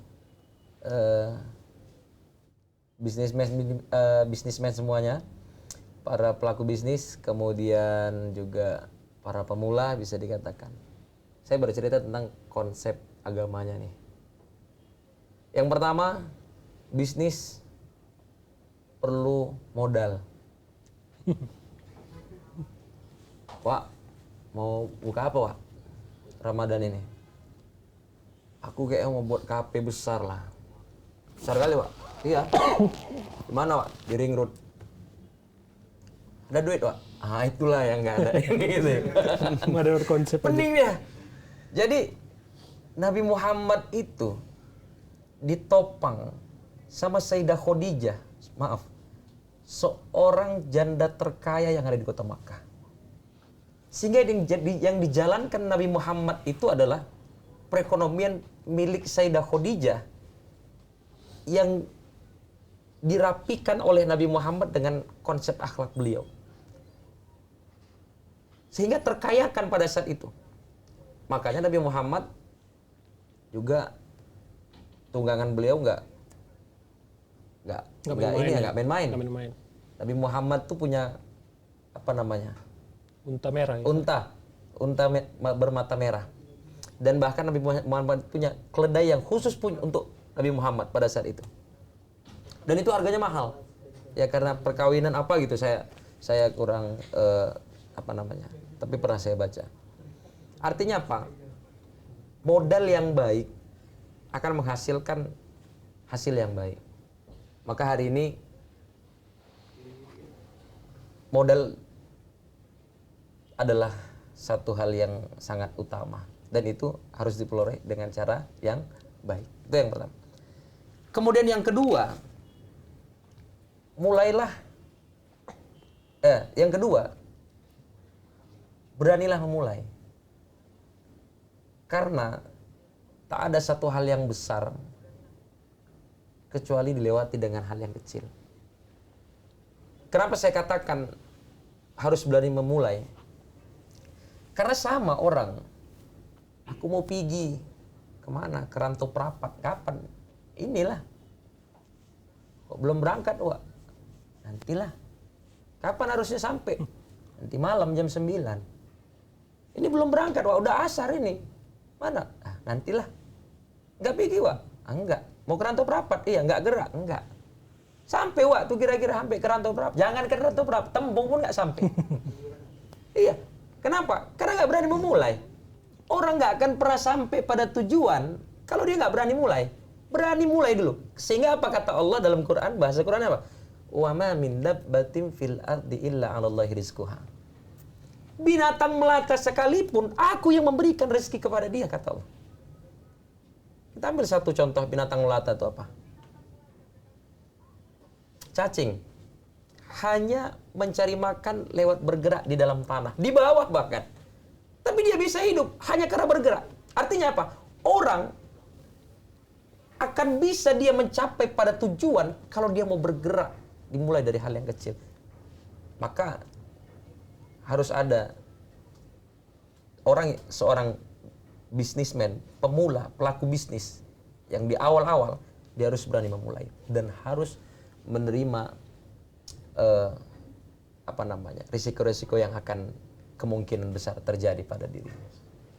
bisnismen semuanya, para pelaku bisnis, kemudian juga para pemula bisa dikatakan. Saya bercerita tentang konsep agamanya nih. Yang pertama, bisnis perlu modal. Wak, mau buka apa Wak? Ramadan ini. Aku kayak mau buat kafe besar lah. Besar kali Wak? Iya. Di mana Wak? Di Ring Road. Ada duit Wak? Itulah yang nggak ada. Gitu. Ada konsep aja. Penting ya. Jadi Nabi Muhammad itu ditopang sama Sayyidah Khadijah. Maaf. Seorang janda terkaya yang ada di kota Makkah. Sehingga yang dijalankan Nabi Muhammad itu adalah perekonomian milik Sayyidah Khadijah yang dirapikan oleh Nabi Muhammad dengan konsep akhlak beliau. Sehingga terkayakan pada saat itu. Makanya Nabi Muhammad juga tunggangan beliau nggak main-main. Nabi Muhammad tuh punya apa namanya? Unta merah. Ya? Unta bermata merah. Dan bahkan Nabi Muhammad punya keledai yang khusus pun untuk Nabi Muhammad pada saat itu. Dan itu harganya mahal. Ya karena perkawinan apa gitu saya kurang tapi pernah saya baca. Artinya apa? Modal yang baik akan menghasilkan hasil yang baik. Maka hari ini modal adalah satu hal yang sangat utama dan itu harus diperoleh dengan cara yang baik. Itu yang pertama. Kemudian yang kedua, beranilah memulai. Karena tak ada satu hal yang besar kecuali dilewati dengan hal yang kecil. Kenapa saya katakan harus berani memulai? Karena sama orang, aku mau pergi kemana? Ke Rantau Prapat. Kapan? Inilah. Kok belum berangkat, Wak? Nantilah. Kapan harusnya sampai? Nanti malam jam 9. Ini belum berangkat, Wak. Udah asar ini. Mana? Nantilah. Nggak pergi, Wak? Enggak. Mau ke Rantau Prapat? Iya, nggak gerak? Enggak. Sampai waktu kira-kira sampai ke Rantau Prapat. Jangan ke Rantau Prapat, Tembung pun nggak sampai. Iya. Kenapa? Karena nggak berani memulai. Orang nggak akan pernah sampai pada tujuan kalau dia nggak berani mulai. Berani mulai dulu. Sehingga apa kata Allah dalam Quran? Bahasa Quran apa? Wa ma min dabbatin fil ardi illa 'alallahi rizquha. Binatang melata sekalipun aku yang memberikan rezeki kepada dia, kata Allah. Kita ambil satu contoh binatang melata itu apa? Cacing. Hanya mencari makan lewat bergerak di dalam tanah. Di bawah bahkan. Tapi dia bisa hidup hanya karena bergerak. Artinya apa? Orang akan bisa dia mencapai pada tujuan kalau dia mau bergerak. Dimulai dari hal yang kecil. Maka harus ada seorang bisnismen, pemula, pelaku bisnis yang di awal-awal dia harus berani memulai dan harus menerima risiko-risiko yang akan kemungkinan besar terjadi pada dirinya.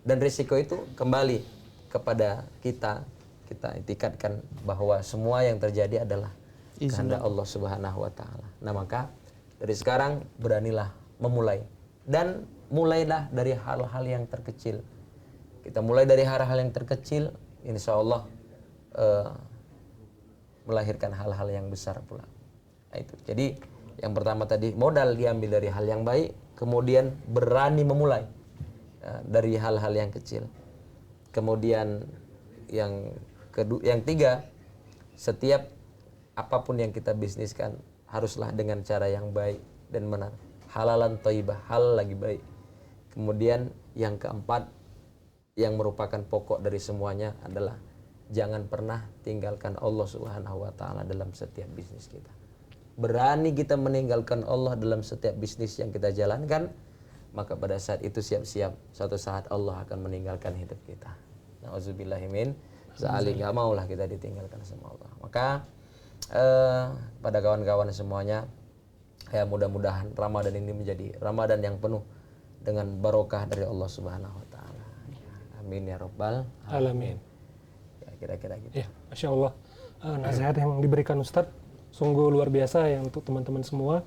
Dan risiko itu kembali kepada kita etikatkan bahwa semua yang terjadi adalah kehendak Allah Subhanahu wa taala. Nah, maka dari sekarang beranilah memulai dan mulailah dari hal-hal yang terkecil. Kita mulai dari hal-hal yang terkecil, insya Allah melahirkan hal-hal yang besar pula. Nah, itu. Jadi yang pertama tadi modal diambil dari hal yang baik, kemudian berani memulai dari hal-hal yang kecil. Kemudian yang tiga, setiap apapun yang kita bisniskan haruslah dengan cara yang baik dan benar. Halalan thayyibah, halal lagi baik. Kemudian yang keempat, yang merupakan pokok dari semuanya adalah jangan pernah tinggalkan Allah Subhanahu wa taala dalam setiap bisnis kita. Berani kita meninggalkan Allah dalam setiap bisnis yang kita jalankan, maka pada saat itu siap-siap suatu saat Allah akan meninggalkan hidup kita. Nauzubillahimin zalik, enggak maulah kita ditinggalkan sama Allah. Maka pada kawan-kawan semuanya, ya mudah-mudahan Ramadan ini menjadi Ramadan yang penuh dengan barokah dari Allah Subhanahu wa taala. Amin ya rabbal alamin. Kira-kira gitu. Ya, Masya Allah. Nasihat yang diberikan Ustadz sungguh luar biasa ya untuk teman-teman semua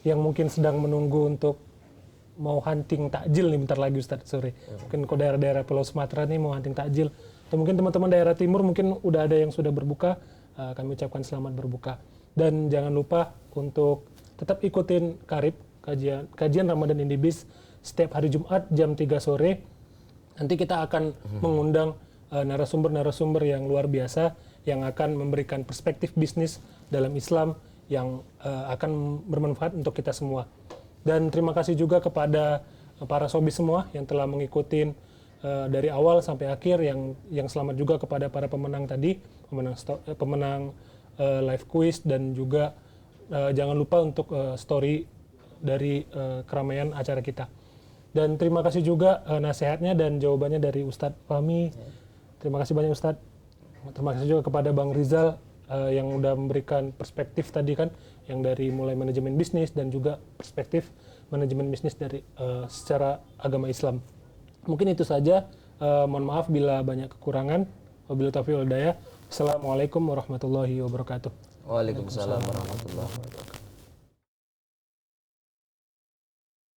yang mungkin sedang menunggu untuk mau hunting takjil nih bentar lagi Ustadz sore. Mungkin ke daerah-daerah Pulau Sumatera nih mau hunting takjil. Atau mungkin teman-teman daerah timur mungkin udah ada yang sudah berbuka. Kami ucapkan selamat berbuka. Dan jangan lupa untuk tetap ikutin Karib, kajian Ramadan in the Biz setiap hari Jumat jam 3 sore. Nanti kita akan mengundang narasumber-narasumber yang luar biasa yang akan memberikan perspektif bisnis dalam Islam yang akan bermanfaat untuk kita semua. Dan terima kasih juga kepada para sobi semua yang telah mengikuti dari awal sampai akhir, yang selamat juga kepada para pemenang tadi, pemenang live quiz, dan juga jangan lupa untuk story dari keramaian acara kita. Dan terima kasih juga nasihatnya dan jawabannya dari Ustadz Fahmi. Terima kasih banyak Ustadz. Terima kasih juga kepada Bang Rizal yang udah memberikan perspektif tadi kan, yang dari mulai manajemen bisnis dan juga perspektif manajemen bisnis dari secara agama Islam. Mungkin itu saja. Mohon maaf bila banyak kekurangan. Wabillahi taufiq wal hidayah. Assalamualaikum warahmatullahi wabarakatuh. Waalaikumsalam warahmatullahi wabarakatuh.